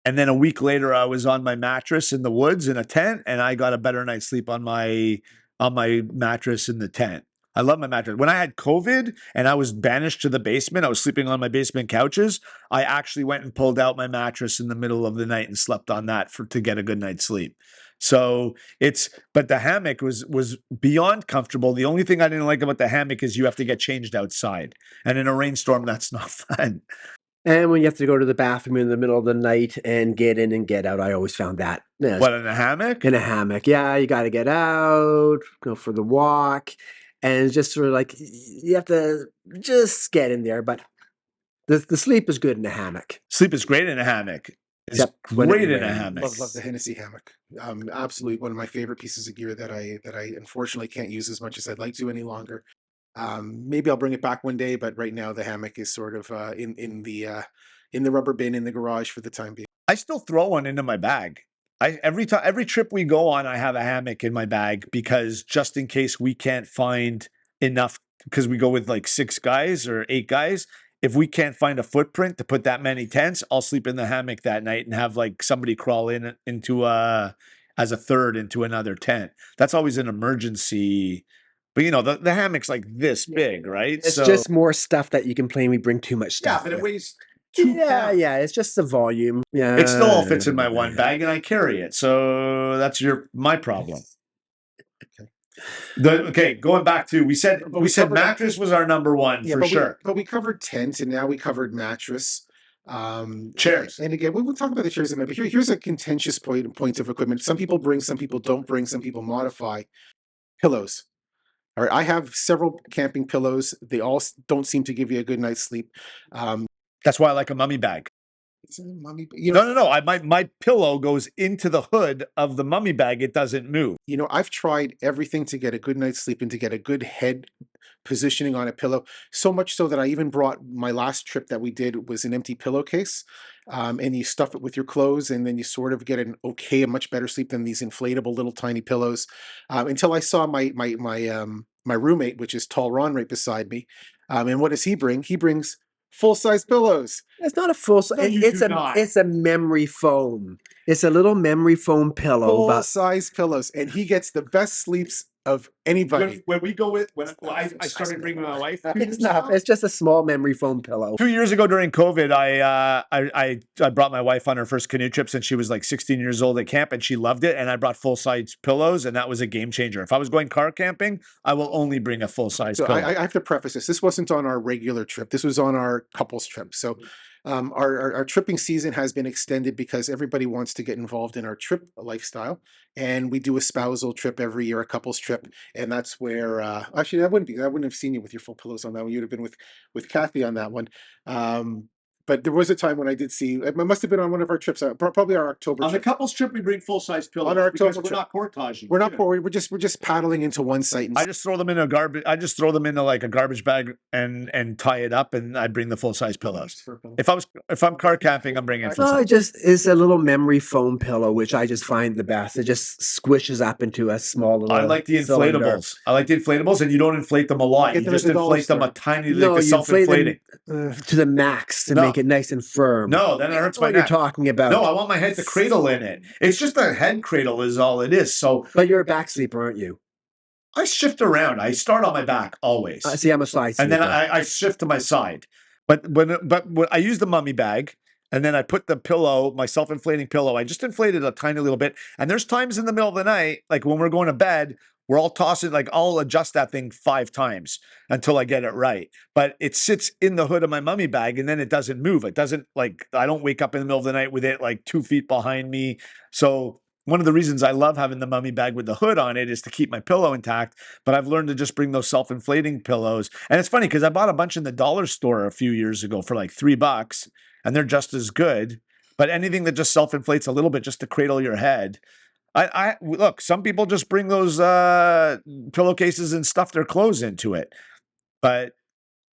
and then a week later I was on my mattress in the woods in a tent, and I got a better night's sleep on my mattress in the tent. I love my mattress. When I had COVID and I was banished to the basement, I was sleeping on my basement couches. I actually went and pulled out my mattress in the middle of the night and slept on that to get a good night's sleep. So but the hammock was beyond comfortable. The only thing I didn't like about the hammock is you have to get changed outside. And in a rainstorm, that's not fun. And when you have to go to the bathroom in the middle of the night and get in and get out, I always found that. What, in a hammock? In a hammock. Yeah, you got to get out, go for the walk. And it's just sort of like you have to just get in there. But The sleep is good in a hammock. Sleep is great in a hammock. It's Except when it great in a rains. hammock. Love the Hennessy hammock. Absolutely one of my favorite pieces of gear that I unfortunately can't use as much as I'd like to any longer. Maybe I'll bring it back one day, but right now the hammock is sort of in the rubber bin in the garage for the time being. I still throw one into my bag. Every trip we go on, I have a hammock in my bag because just in case we can't find enough, because we go with like 6 guys or 8 guys. If we can't find a footprint to put that many tents, I'll sleep in the hammock that night and have like somebody crawl into as a third into another tent. That's always an emergency. But you know, the hammock's like this big, right? It's just more stuff that you can plainly bring too much stuff. But it with. weighs 2 pounds. Yeah, it's just the volume. Yeah, it still all fits in my one bag and I carry it. So that's my problem. Going back to we said mattress was our number one for sure. But we covered tent and now we covered mattress. Chairs. And again, we'll talk about the chairs in a minute. But here's a contentious point of equipment. Some people bring, some people don't bring, some people modify. Pillows. All right, I have several camping pillows. They all don't seem to give you a good night's sleep. That's why I like a mummy bag. It's a mummy. No. My pillow goes into the hood of the mummy bag. It doesn't move. I've tried everything to get a good night's sleep and to get a good head positioning on a pillow. So much so that I even brought my last trip that we did was an empty pillowcase. And you stuff it with your clothes and then you sort of get a much better sleep than these inflatable little tiny pillows. Until I saw my roommate, which is tall Ron right beside me. And what does he bring? He brings full-size pillows. It's not a full size. It's a memory foam. It's a little memory foam pillow. Full-size pillows, and he gets the best sleeps of anybody. When we go when I started bringing my wife, It's just a small memory foam pillow. 2 years ago during COVID, I brought my wife on her first canoe trips, and she was like 16 years old at camp, and she loved it. And I brought full size pillows, and that was a game changer. If I was going car camping, I will only bring a full size pillow. I have to preface this. This wasn't on our regular trip. This was on our couples trip. So our tripping season has been extended because everybody wants to get involved in our trip lifestyle. And we do a spousal trip every year, a couples trip. And that's where, actually, I wouldn't have seen you with your full pillows on that one. You'd have been with Kathy on that one. But there was a time when I did see, it must have been on one of our trips, probably our October On the trip. couples trip, we bring full size pillows. On our because October we're trip. not portaging. We're just paddling into one site. I just throw them in a garbage. I just throw them into like a garbage bag and tie it up, and I bring the full size pillows. If I'm car camping, I'm bringing full size. It's a little memory foam pillow, which I just find the best. It just squishes up into a small little. I like the cylinder. inflatables. And you don't inflate them a lot. You just inflate them a tiny, like a self-inflating. To the max to make it nice and firm. No, then it hurts my what neck. you're talking about. No, I want my head to cradle in it. It's just a head cradle is all it is. So, but you're a back sleeper, aren't you? I shift around. I start on my back always. See, I'm a side sleeper. And then I shift to my side. But when I use the mummy bag, and then I put the pillow, my self-inflating pillow, I just inflated a tiny little bit. And there's times in the middle of the night, like when we're going to bed, we're all tossing, like I'll adjust that thing 5 times until I get it right. But it sits in the hood of my mummy bag and then it doesn't move. It doesn't I don't wake up in the middle of the night with it like 2 feet behind me. So one of the reasons I love having the mummy bag with the hood on it is to keep my pillow intact. But I've learned to just bring those self-inflating pillows. And it's funny because I bought a bunch in the dollar store a few years ago for like $3 and they're just as good. But anything that just self-inflates a little bit just to cradle your head. I look, some people just bring those pillowcases and stuff their clothes into it, but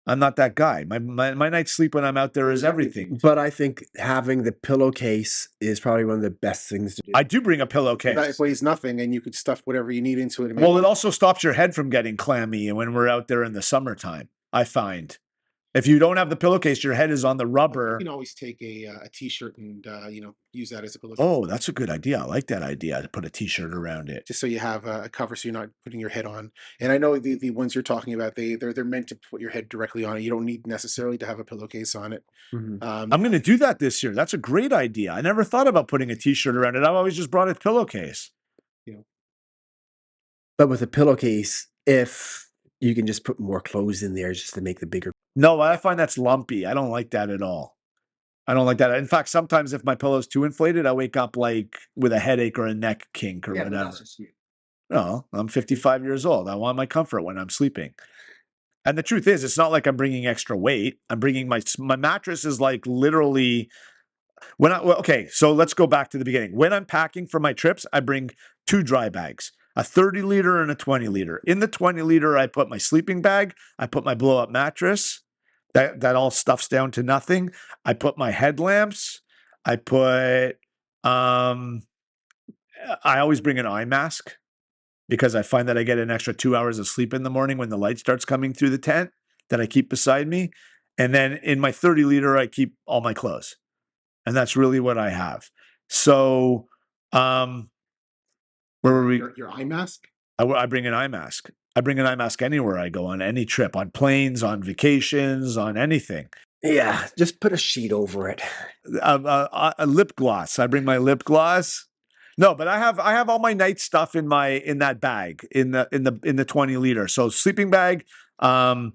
I'm not that guy. My night's sleep when I'm out there is everything. But I think having the pillowcase is probably one of the best things to do. I do bring a pillowcase. It weighs nothing, and you could stuff whatever you need into it. Well, it also stops your head from getting clammy when we're out there in the summertime, I find. If you don't have the pillowcase, your head is on the rubber. You can always take a t-shirt and use that as a pillowcase. Oh, that's a good idea. I like that idea to put a t-shirt around it, just so you have a cover, so you're not putting your head on. And I know the ones you're talking about, they're meant to put your head directly on it. You don't need necessarily to have a pillowcase on it. Mm-hmm. I'm going to do that this year. That's a great idea. I never thought about putting a t-shirt around it. I've always just brought a pillowcase. But with a pillowcase, if you can just put more clothes in there just to make the bigger. No, I find that's lumpy. I don't like that at all. I don't like that. In fact, sometimes if my pillow's too inflated, I wake up like with a headache or a neck kink or whatever. No, I'm 55 years old. I want my comfort when I'm sleeping. And the truth is, it's not like I'm bringing extra weight. I'm bringing my mattress is like literally okay, so let's go back to the beginning. When I'm packing for my trips, I bring 2 dry bags, a 30 liter and a 20 liter. In the 20 liter, I put my sleeping bag, I put my blow up mattress. That all stuffs down to nothing. I put my headlamps. I put I always bring an eye mask because I find that I get an extra 2 hours of sleep in the morning when the light starts coming through the tent that I keep beside me. And then in my 30 liter, I keep all my clothes. And that's really what I have. So, where were we? Your eye mask? I bring an eye mask. I bring an eye mask anywhere I go on any trip, on planes, on vacations, on anything. Yeah, just put a sheet over it. A lip gloss. I bring my lip gloss. No, but I have all my night stuff in that bag in the 20 liter. So sleeping bag, the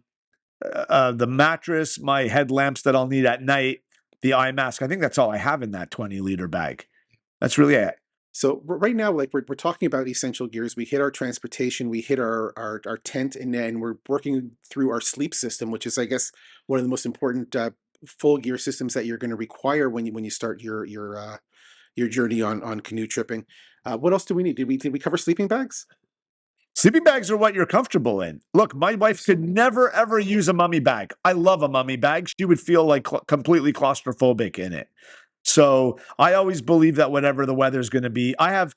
mattress, my headlamps that I'll need at night, the eye mask. I think that's all I have in that 20 liter bag. That's really it. So right now, like we're talking about essential gears. We hit our transportation, we hit our tent, and then we're working through our sleep system, which is, I guess, one of the most important full gear systems that you're going to require when you start your journey on canoe tripping. What else do we need? Did we cover sleeping bags? Sleeping bags are what you're comfortable in. Look, my wife could never, ever use a mummy bag. I love a mummy bag. She would feel like completely claustrophobic in it. So I always believe that whatever the weather is going to be, I have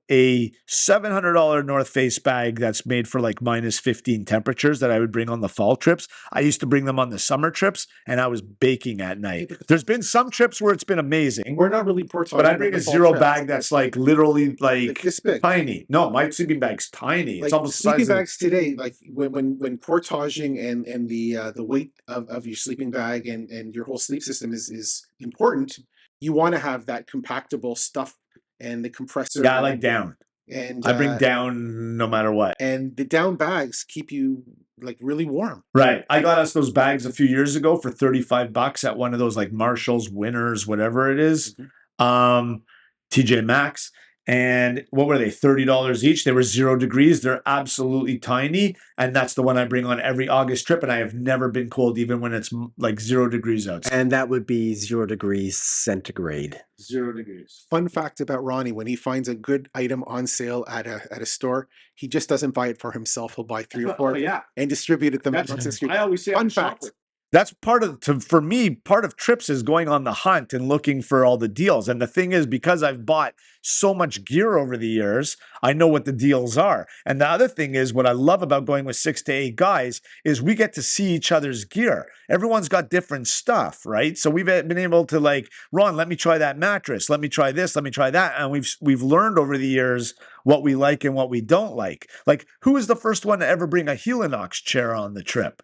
a $700 North Face bag that's made for like -15 temperatures that I would bring on the fall trips. I used to bring them on the summer trips, and I was baking at night. There's been some trips where it's been amazing. We're not really But I bring a zero bag that's like literally like this big. tiny. No, my sleeping bag's tiny. It's Like almost the sleeping size of bags today, like when portaging and the weight of your sleeping bag and your whole sleep system is important, you want to have that compactable stuff and the compressor. Yeah, I like down. And I bring down no matter what. and the down bags keep you like really warm. Right. I got us those bags a few years ago for $35 at one of those like Marshalls, Winners, whatever it is. TJ Maxx. And what were they? $30 each. They were 0 degrees. They're absolutely tiny. And that's the one I bring on every August trip. And I have never been cold, even when it's like 0 degrees outside. And that would be 0 degrees centigrade. 0 degrees. Fun fact about Ronnie: when he finds a good item on sale at a store, he just doesn't buy it for himself. He'll buy 3 or 4 and distribute it them. I always say Fun fact. That's for me, part of trips is going on the hunt and looking for all the deals. And the thing is, because I've bought so much gear over the years, I know what the deals are. And the other thing is, what I love about going with 6 to 8 guys is we get to see each other's gear. Everyone's got different stuff, right? So we've been able to like, Ron, let me try that mattress. Let me try this. Let me try that. And we've learned over the years what we like and what we don't like. Like, who was the first one to ever bring a Helinox chair on the trip?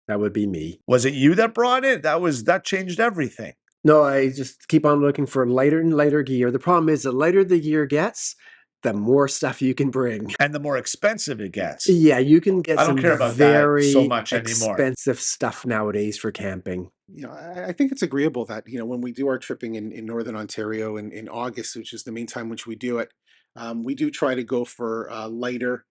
That would be me. Was it you that brought it? That changed everything. No, I just keep on looking for lighter and lighter gear. The problem is the lighter the gear gets, the more stuff you can bring. And the more expensive it gets. Yeah, you can get I don't some care about very that so much anymore. expensive stuff nowadays for camping. You know, I think it's agreeable that, you know, when we do our tripping in Northern Ontario in August, which is the main time which we do it, we do try to go for lighter,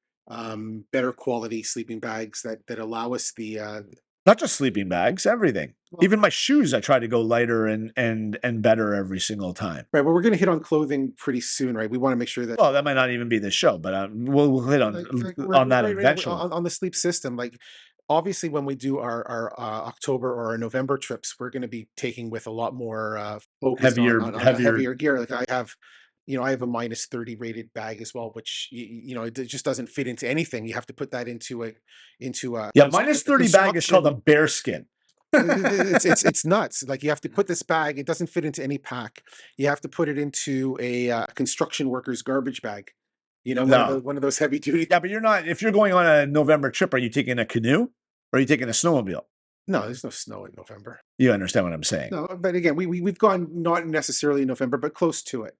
better quality sleeping bags that allow us the Not just sleeping bags, everything. Even my shoes, I try to go lighter and better every single time. right. Well, we're going to hit on clothing pretty soon, right? We want to make sure that Well, that might not even be the show, but we'll hit on on that eventually. on the sleep system. Like, obviously, when we do our October or our November trips, we're going to be taking with a lot more focus on heavier gear. Like I have. You know, I have a -30 rated bag as well, which you know, it just doesn't fit into anything. You have to put that into a yeah, -30 bag is called a bearskin. It's nuts. Like, you have to put this bag. It doesn't fit into any pack. You have to put it into a construction worker's garbage bag. You know, one of those heavy duty. Yeah, but you're not. If you're going on a November trip, are you taking a canoe or are you taking a snowmobile? No, there's no snow in November. You understand what I'm saying? No, but again, we've gone not necessarily in November, but close to it.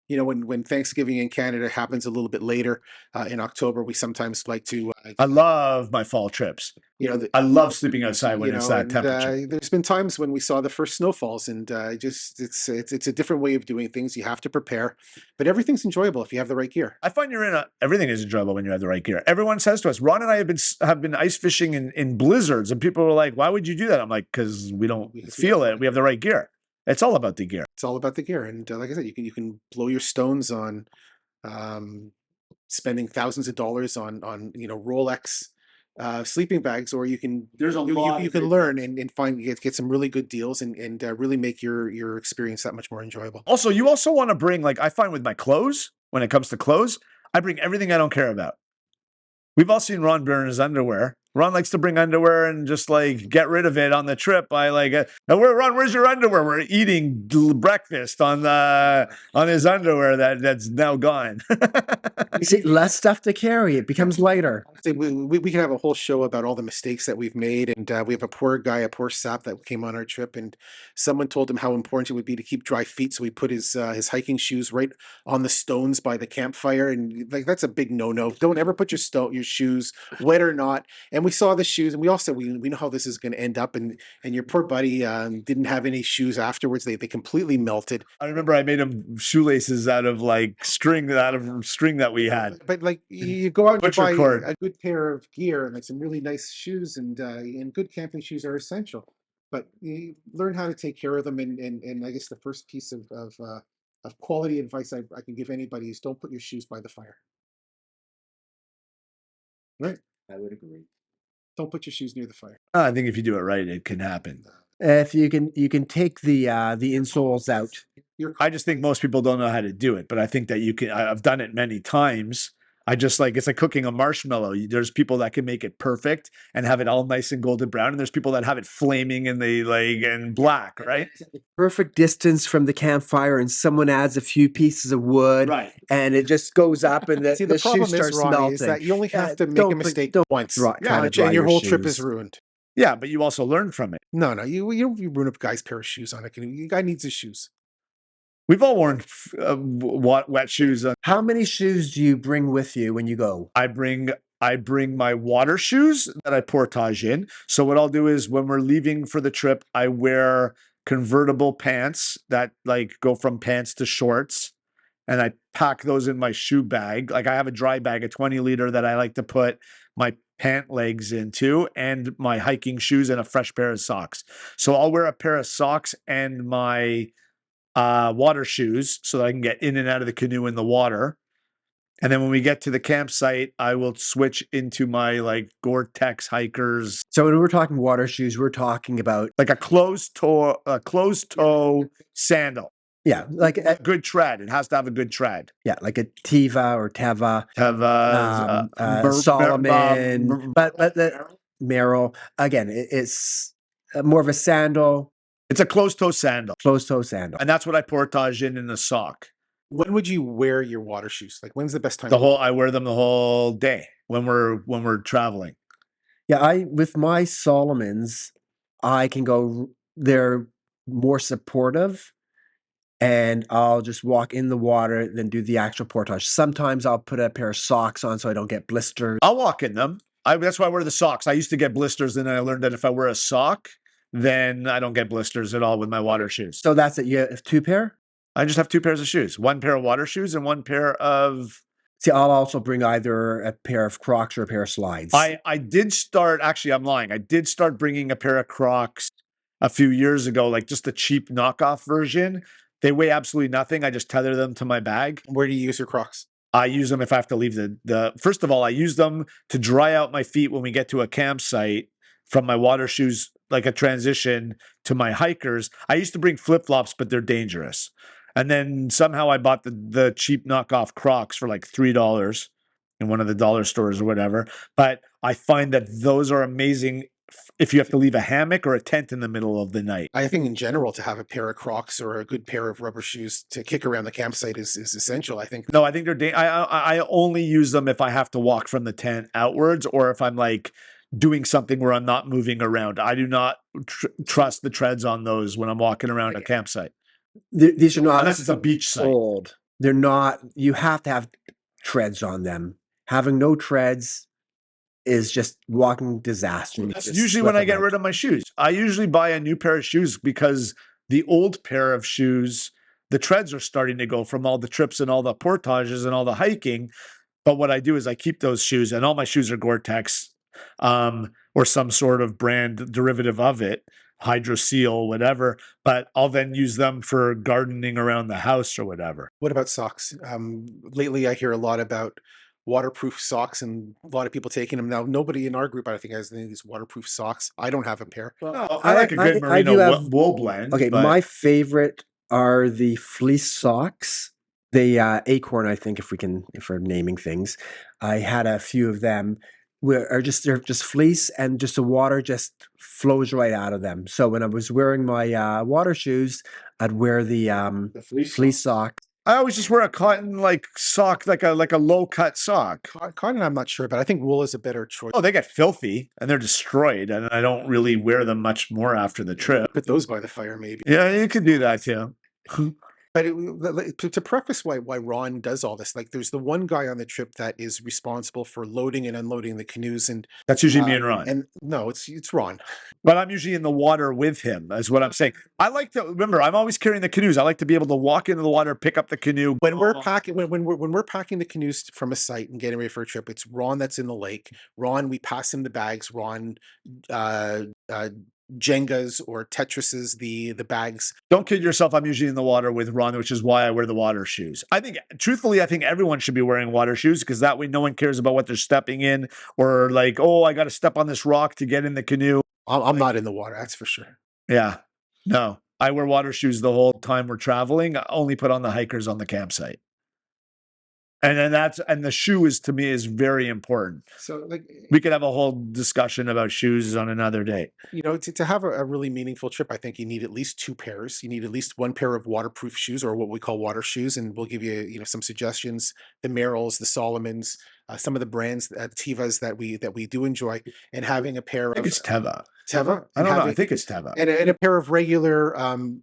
You know, when Thanksgiving in Canada happens a little bit later in October, we sometimes like to, I love my fall trips. you know, I love sleeping outside when you it's know, that and temperature. there's been times when we saw the first snowfalls, and just it's a different way of doing things. You have to prepare, but everything's enjoyable if you have the right gear. I find everything is enjoyable when you have the right gear. Everyone says to us, Ron and I have been ice fishing in blizzards, and people are like, "Why would you do that?" I'm like, "Because we don't feel it. We have the right gear. It's all about the gear." It's all about the gear, and like I said, you can blow your stones on um, spending thousands of dollars on Rolex sleeping bags, or you can There's a you, lot you of can great learn and find get some really good deals and really make your experience that much more enjoyable. Also, you also want to bring, like, I find with my clothes, when it comes to clothes, I bring everything I don't care about. We've all seen Ron burn his underwear. Ron likes to bring underwear and just like get rid of it on the trip. I like, Ron, where's your underwear? We're eating breakfast on his underwear that's now gone. You see, less stuff to carry. It becomes lighter. Say we can have a whole show about all the mistakes that we've made, and we have a poor sap that came on our trip, and someone told him how important it would be to keep dry feet, so he put his hiking shoes right on the stones by the campfire, and like that's a big no. Don't ever put your shoes, wet or not. And we saw the shoes, and we all said we know how this is going to end up, and your poor buddy didn't have any shoes afterwards. They completely melted. I remember I made him shoelaces out of string that we had. But like you go out and Butcher buy cord. a good pair of gear and like some really nice shoes, and good camping shoes are essential. But you learn how to take care of them, and I guess the first piece of quality advice I can give anybody is don't put your shoes by the fire. Right? I would agree. Don't put your shoes near the fire. I think if you do it right, it can happen. If you can take the insoles out. I just think most people don't know how to do it, but I think that you can. I've done it many times. I just it's like cooking a marshmallow. There's people that can make it perfect and have it all nice and golden brown, and there's people that have it flaming and black, right? Perfect distance from the campfire, and someone adds a few pieces of wood, Right. and it just goes up, and See, the the problem shoe is, starts Ronnie, melting. is that you only have to make don't a put- mistake don't once, try to dry and your your whole trip is shoes. ruined. Yeah, but you also learn from it. No, you ruin a guy's pair of shoes on a canoe. The guy needs his shoes. We've all worn wet shoes. How many shoes do you bring with you when you go? I bring my water shoes that I portage in. So what I'll do is when we're leaving for the trip, I wear convertible pants that go from pants to shorts, and I pack those in my shoe bag. Like I have a dry bag, a 20-liter that I like to put my pant legs into, and my hiking shoes and a fresh pair of socks. So I'll wear a pair of socks and my water shoes so that I can get in and out of the canoe in the water. And then when we get to the campsite, I will switch into my Gore-Tex hikers, So when we're talking water shoes, we're talking about like a closed toe sandal. yeah, like a, Good tread. It has to have a good tread. yeah, like a Teva or Teva, Have Solomon, but the Merrill again. It's more of a sandal, it's a closed-toe sandal, closed-toe sandal. and that's what I portage in the sock. When would you wear your water shoes? Like, when's the best time? I wear them the whole day when we're traveling. Yeah, with my Solomons, I can go. They're more supportive, and I'll just walk in the water, then do the actual portage. Sometimes I'll put a pair of socks on so I don't get blisters. I'll walk in them. That's why I wear the socks. I used to get blisters, and I learned that if I wear a sock, then I don't get blisters at all with my water shoes. So that's it. You have two pair? I just have two pairs of shoes, one pair of water shoes and one pair of. See, I'll also bring either a pair of Crocs or a pair of slides. I did start, actually, I'm lying. I did start bringing a pair of Crocs a few years ago, like just a cheap knockoff version. They weigh absolutely nothing. I just tether them to my bag. Where do you use your Crocs? I use them if I have to leave first of all, I use them to dry out my feet when we get to a campsite from my water shoes, like a transition to my hikers. I used to bring flip-flops, but they're dangerous. And then somehow I bought the cheap knockoff Crocs for like $3 in one of the dollar stores or whatever. But I find that those are amazing if you have to leave a hammock or a tent in the middle of the night. I think in general to have a pair of Crocs or a good pair of rubber shoes to kick around the campsite is essential. I think. No, I think I only use them if I have to walk from the tent outwards, or if I'm doing something where I'm not moving around. I do not trust the treads on those when I'm walking around a campsite. These are not Unless it's a beach site. old. they're not, you have to have treads on them. Having no treads is just walking disaster. You That's just usually slip when I and get like- rid of my shoes. I usually buy a new pair of shoes because the old pair of shoes, the treads are starting to go from all the trips and all the portages and all the hiking. But what I do is I keep those shoes, and all my shoes are Gore-Tex, or some sort of brand derivative of it, Hydro Seal, whatever. But I'll then use them for gardening around the house or whatever. What about socks? Lately, I hear a lot about waterproof socks, and a lot of people taking them now. Nobody in our group, I think, has any of these waterproof socks. I don't have a pair. I like a good I merino do have- wool blend. Okay, but my favorite are the fleece socks. The Acorn, I think, if we're naming things, I had a few of them. They're just fleece, and just the water just flows right out of them. So when I was wearing my water shoes, I'd wear the fleece sock. I always just wear a cotton like sock, like a low cut sock. Cotton, I'm not sure, but I think wool is a better choice. Oh, they get filthy and they're destroyed, and I don't really wear them much more after the trip. Put those by the fire, maybe. Yeah, you could do that too. But to preface why Ron does all this, like there's the one guy on the trip that is responsible for loading and unloading the canoes, and That's usually me and Ron. And no, it's Ron. But I'm usually in the water with him, is what I'm saying. I like to remember I'm always carrying the canoes. I like to be able to walk into the water, pick up the canoe. When we're packing, when we're packing the canoes from a site and getting ready for a trip, it's Ron that's in the lake. Ron, we pass him the bags. Ron, Jengas or Tetrises the bags. Don't kid yourself. I'm usually in the water with Ron, which is why I wear the water shoes. I think, truthfully, I think everyone should be wearing water shoes because that way no one cares about what they're stepping in or like, oh, I got to step on this rock to get in the canoe. I'm not in the water, that's for sure. Yeah, no, I wear water shoes the whole time we're traveling. I only put on the hikers on the campsite. And then the shoe is, to me, is very important. So like We could have a whole discussion about shoes on another day. you know, to have a really meaningful trip, I think you need at least two pairs. You need at least one pair of waterproof shoes, or what we call water shoes, and we'll give you some suggestions. The Merrills, the Solomons, some of the brands, Tevas that we do enjoy, and having a pair I think of it's Teva. Teva. I don't know. I having- think it's Teva. and a pair of regular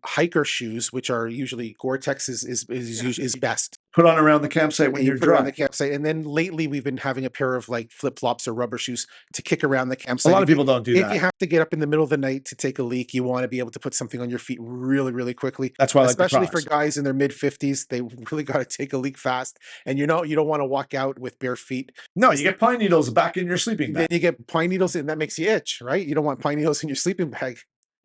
hiker shoes, which are usually Gore-Tex is best. Put on around the campsite when And you you're put it on dry. the campsite. And then lately we've been having a pair of like flip-flops or rubber shoes to kick around the A campsite. lot of people don't do If you that. have to get up in the middle of the night to take a leak, you want to be able to put something on your feet really, really quickly. That's why I like the Especially for Crocs. guys in their mid-50s, they really got to take a leak fast. And you don't want to walk out with bare feet. No, you get pine needles back in your sleeping Then bag. you get pine needles and that makes you itch, right? You don't want pine needles in your sleeping bag.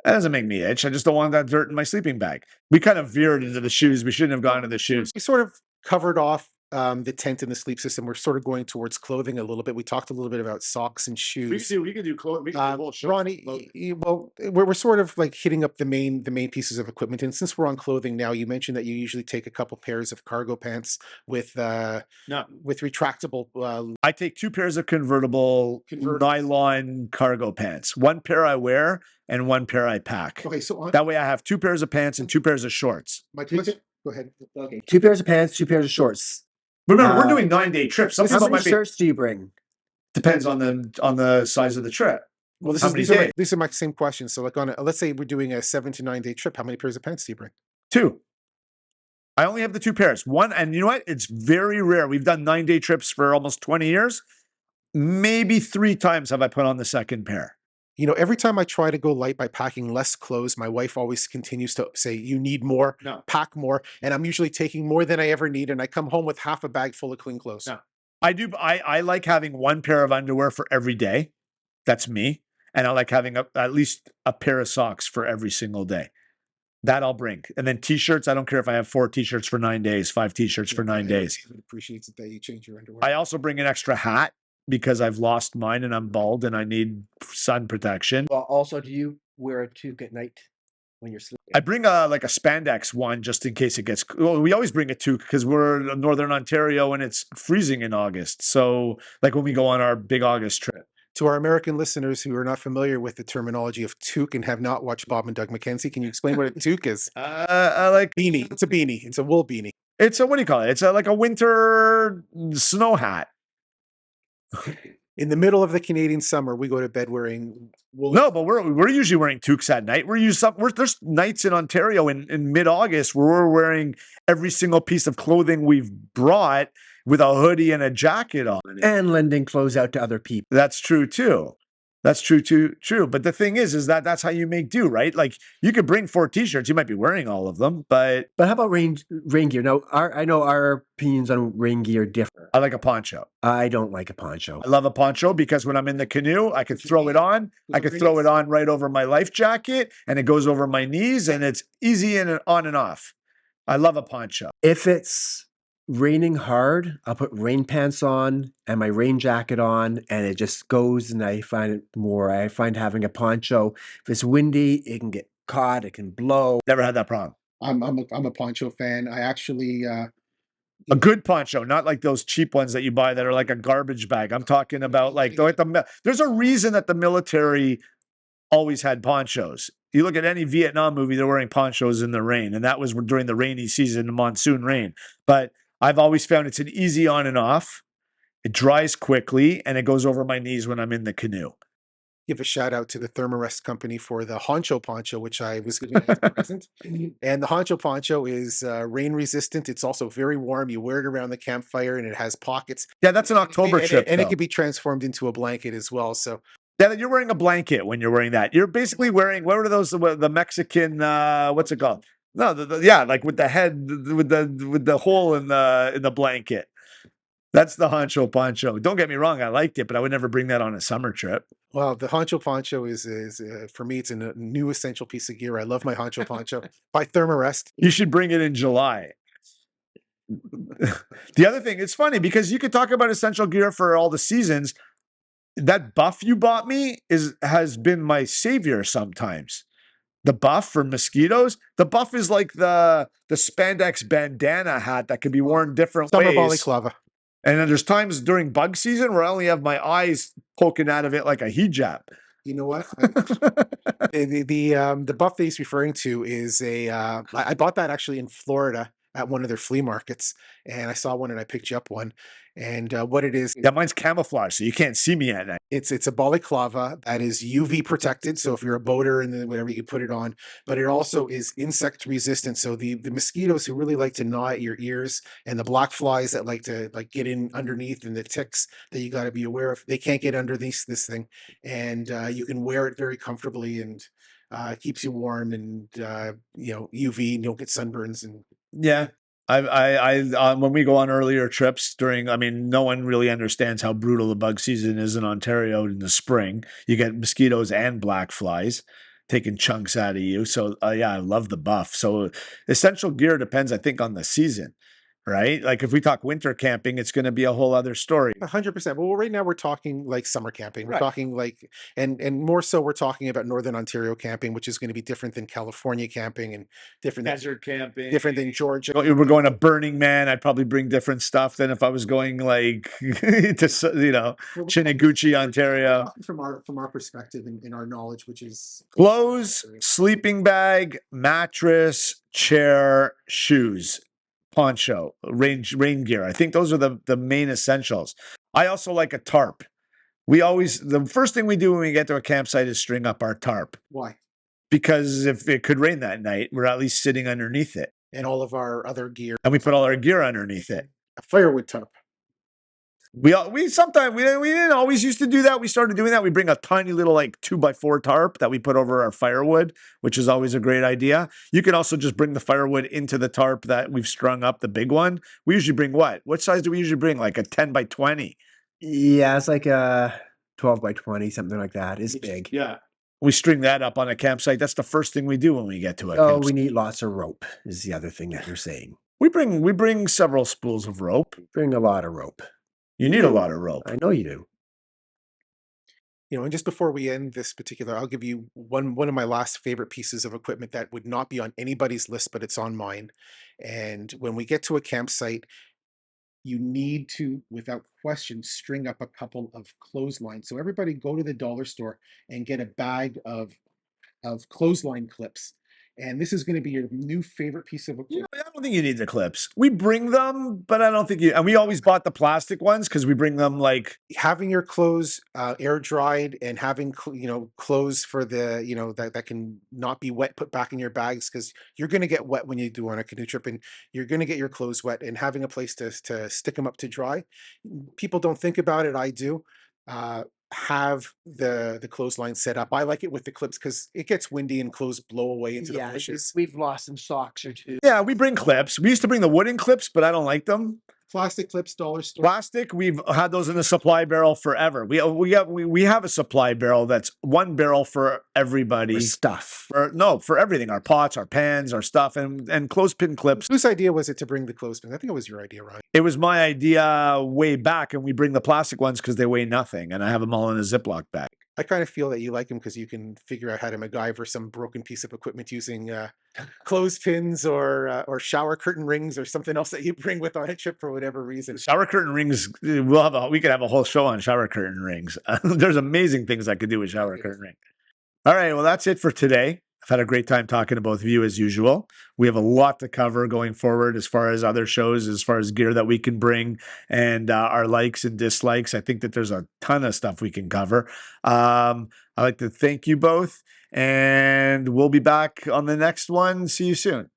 That doesn't make me itch. I just don't want that dirt in my sleeping bag. We kind of veered into the shoes. We shouldn't have gone into the shoes. We sort of covered off the tent and the sleep system. We're sort of going towards clothing a little bit. We talked a little bit about socks and shoes. We could do clothes. We Ronnie, well, we're sort of like hitting up the main pieces of equipment. And since we're on clothing now, you mentioned that you usually take a couple pairs of cargo pants with retractable. I take 2 pairs of convertible nylon cargo pants. 1 pair I wear and 1 pair I pack. Okay, so That way I have 2 pairs of pants and 2 pairs of shorts. my question. Go ahead. Okay, 2 pairs of pants, 2 pairs of shorts. Remember, we're Uh, doing 9-day trips. Some How people many might be, shirts do you bring? depends on the size of the trip. Well, How many days? these are my same questions. So, like let's say we're doing a 7 to 9 day trip. How many pairs of pants do you bring? 2. I only have the 2 pairs. One, and you know what? It's very rare. We've done 9-day trips for almost 20 years. Maybe 3 times have I put on the second pair. Every time I try to go light by packing less clothes, my wife always continues to say, "You need more, No. pack more." And I'm usually taking more than I ever need, and I come home with half a bag full of clean clothes. No. I like having 1 pair of underwear for every day. That's me. And I like having at least a pair of socks for every single day. That I'll bring. And then t-shirts, I don't care if I have 4 t-shirts for 9 days, 5 t-shirts for 9 days. It appreciates it that you change your underwear. I also bring an extra hat because I've lost mine and I'm bald and I need sun protection. Well, also, do you wear a toque at night when you're sleeping? I bring a spandex one just in case it gets. Well, we always bring a toque because we're in Northern Ontario and it's freezing in August. So, like when we go on our big August trip. To our American listeners who are not familiar with the terminology of toque and have not watched Bob and Doug McKenzie, can you explain what a toque is? I like Beanie. It's a beanie. It's a wool beanie. it's a what do you call it? It's like a winter snow hat. In the middle of the Canadian summer, we go to bed wearing wool. No, but we're usually wearing toques at night. There's nights in Ontario in mid-August where we're wearing every single piece of clothing we've brought with a hoodie and a jacket on. And lending clothes out to other people. That's true too. That's true too. True. But the thing is that that's how you make do, right? Like you could bring 4 t-shirts. You might be wearing all of them, but But how about rain gear? Now, I know our opinions on rain gear differ. I like a poncho. I don't like a poncho. I love a poncho because when I'm in the canoe, I could throw it on. I could throw it on right over my life jacket and it goes over my knees and it's easy and on and off. I love a poncho. If it's raining hard, I'll put rain pants on and my rain jacket on, and it just goes, and I find having a poncho, if it's windy, it can get caught, it can blow. Never had that problem. I'm a poncho fan. I actually A good poncho, not like those cheap ones that you buy that are like a garbage bag. I'm talking about there's a reason that the military always had ponchos. You look at any Vietnam movie, they're wearing ponchos in the rain, and that was during the rainy season, the monsoon rain. But I've always found it's an easy on and off. It dries quickly, and it goes over my knees when I'm in the canoe. give a shout out to the Thermarest company for the Honcho poncho, which I was given as a present. And the Honcho poncho is rain resistant. It's also very warm. You wear it around the campfire, and it has pockets. Yeah, that's an October trip, and it though. can be transformed into a blanket as well. So Yeah, you're wearing a blanket when you're wearing that. You're basically wearing, what are those, the Mexican, what's it called? No, yeah, like with the head, with the hole in the blanket. That's the Honcho poncho. Don't get me wrong, I liked it, but I would never bring that on a summer trip. well, the Honcho poncho is for me, it's a new essential piece of gear. I love my Honcho poncho by Thermarest. You should bring it in July. The other thing, it's funny because you could talk about essential gear for all the seasons. That buff you bought me has been my savior sometimes. The buff for mosquitoes. The buff is like the spandex bandana hat that can be worn different Summer ways. balaclava. And then there's times during bug season where I only have my eyes poking out of it like a hijab. You know what? The buff that he's referring to is I bought that actually in Florida at one of their flea markets, and I saw one and I picked you up one. And what it is, Yeah, mine's camouflage, so you can't see me at night. it's a balaclava that is UV protected. So if you're a boater and then whatever, you can put it on. But it also is insect resistant. So the mosquitoes who really like to gnaw at your ears, and the black flies that like to get in underneath, and the ticks that you got to be aware of, they can't get underneath this thing. And you can wear it very comfortably, and it keeps you warm, and UV, and you don't get sunburns. And Yeah. When we go on earlier trips no one really understands how brutal the bug season is in Ontario in the spring. You get mosquitoes and black flies taking chunks out of you. So yeah, I love the buff. So essential gear depends, I think, on the season, right? Like if we talk winter camping, it's going to be a whole other story. 100%. Well, right now we're talking like summer camping. We're Right. talking like, and more so, we're talking about Northern Ontario camping, which is going to be different than California camping, and different camping. different than Georgia. If we're going to Burning Man, I'd probably bring different stuff than if I was going like to Chiniguchi, Ontario. From our perspective and in our knowledge, which is Clothes, sleeping bag, mattress, chair, shoes, poncho, rain gear. I think those are the main essentials. I also like a tarp. The first thing we do when we get to a campsite is string up our tarp, why. because if it could rain that night, we're at least sitting underneath it. And all of our other gear, And we put all our gear underneath it. a firewood tarp. We didn't always used to do that. We started doing that. We bring a tiny little 2x4 tarp that we put over our firewood, which is always a great idea. You can also just bring the firewood into the tarp that we've strung up, the big one. We usually bring what? What size do we usually bring? Like a 10x20. Yeah, it's like a 12 by 20, something like that. It's big. Yeah. We string that up on a campsite. That's the first thing we do when we get to a Oh, campsite. we need lots of rope, is the other thing that you're saying. We bring several spools of rope. Bring a lot of rope. You need a lot of rope. I know you do. And just before we end this particular, I'll give you one of my last favorite pieces of equipment that would not be on anybody's list, but it's on mine. And when we get to a campsite, you need to, without question, string up a couple of clotheslines. So everybody go to the dollar store and get a bag of clothesline clips. and this is going to be your new favorite piece of equipment. I don't think you need the clips. We bring them, but I don't think you. And we always bought the plastic ones because we bring them like Having your clothes air dried and having clothes for the that can not be wet put back in your bags, because you're going to get wet when you do on a canoe trip, and you're going to get your clothes wet, and having a place to stick them up to dry. People don't think about it. I do. Have the clothesline set up. I like it with the clips because it gets windy and clothes blow away into the bushes. we've lost some socks or two. yeah. We bring clips. We used to bring the wooden clips, but I don't like them. Plastic clips, dollar store. Plastic, we've had those in the supply barrel forever. We have a supply barrel that's one barrel for everybody. Stuff. For everything, our pots, our pans, our stuff, and clothespin clips. Whose idea was it to bring the clothespin? I think it was your idea, Ryan. It was my idea way back, and we bring the plastic ones because they weigh nothing, and I have them all in a Ziploc bag. I kind of feel that you like them because you can figure out how to MacGyver some broken piece of equipment using clothespins or shower curtain rings or something else that you bring with on a trip for whatever reason. Shower curtain rings. We could have a whole show on shower curtain rings. There's amazing things I could do with shower curtain rings. All right, well, that's it for today. I've had a great time talking to both of you as usual. We have a lot to cover going forward as far as other shows, as far as gear that we can bring and our likes and dislikes. I think that there's a ton of stuff we can cover. I'd like to thank you both, and we'll be back on the next one. See you soon.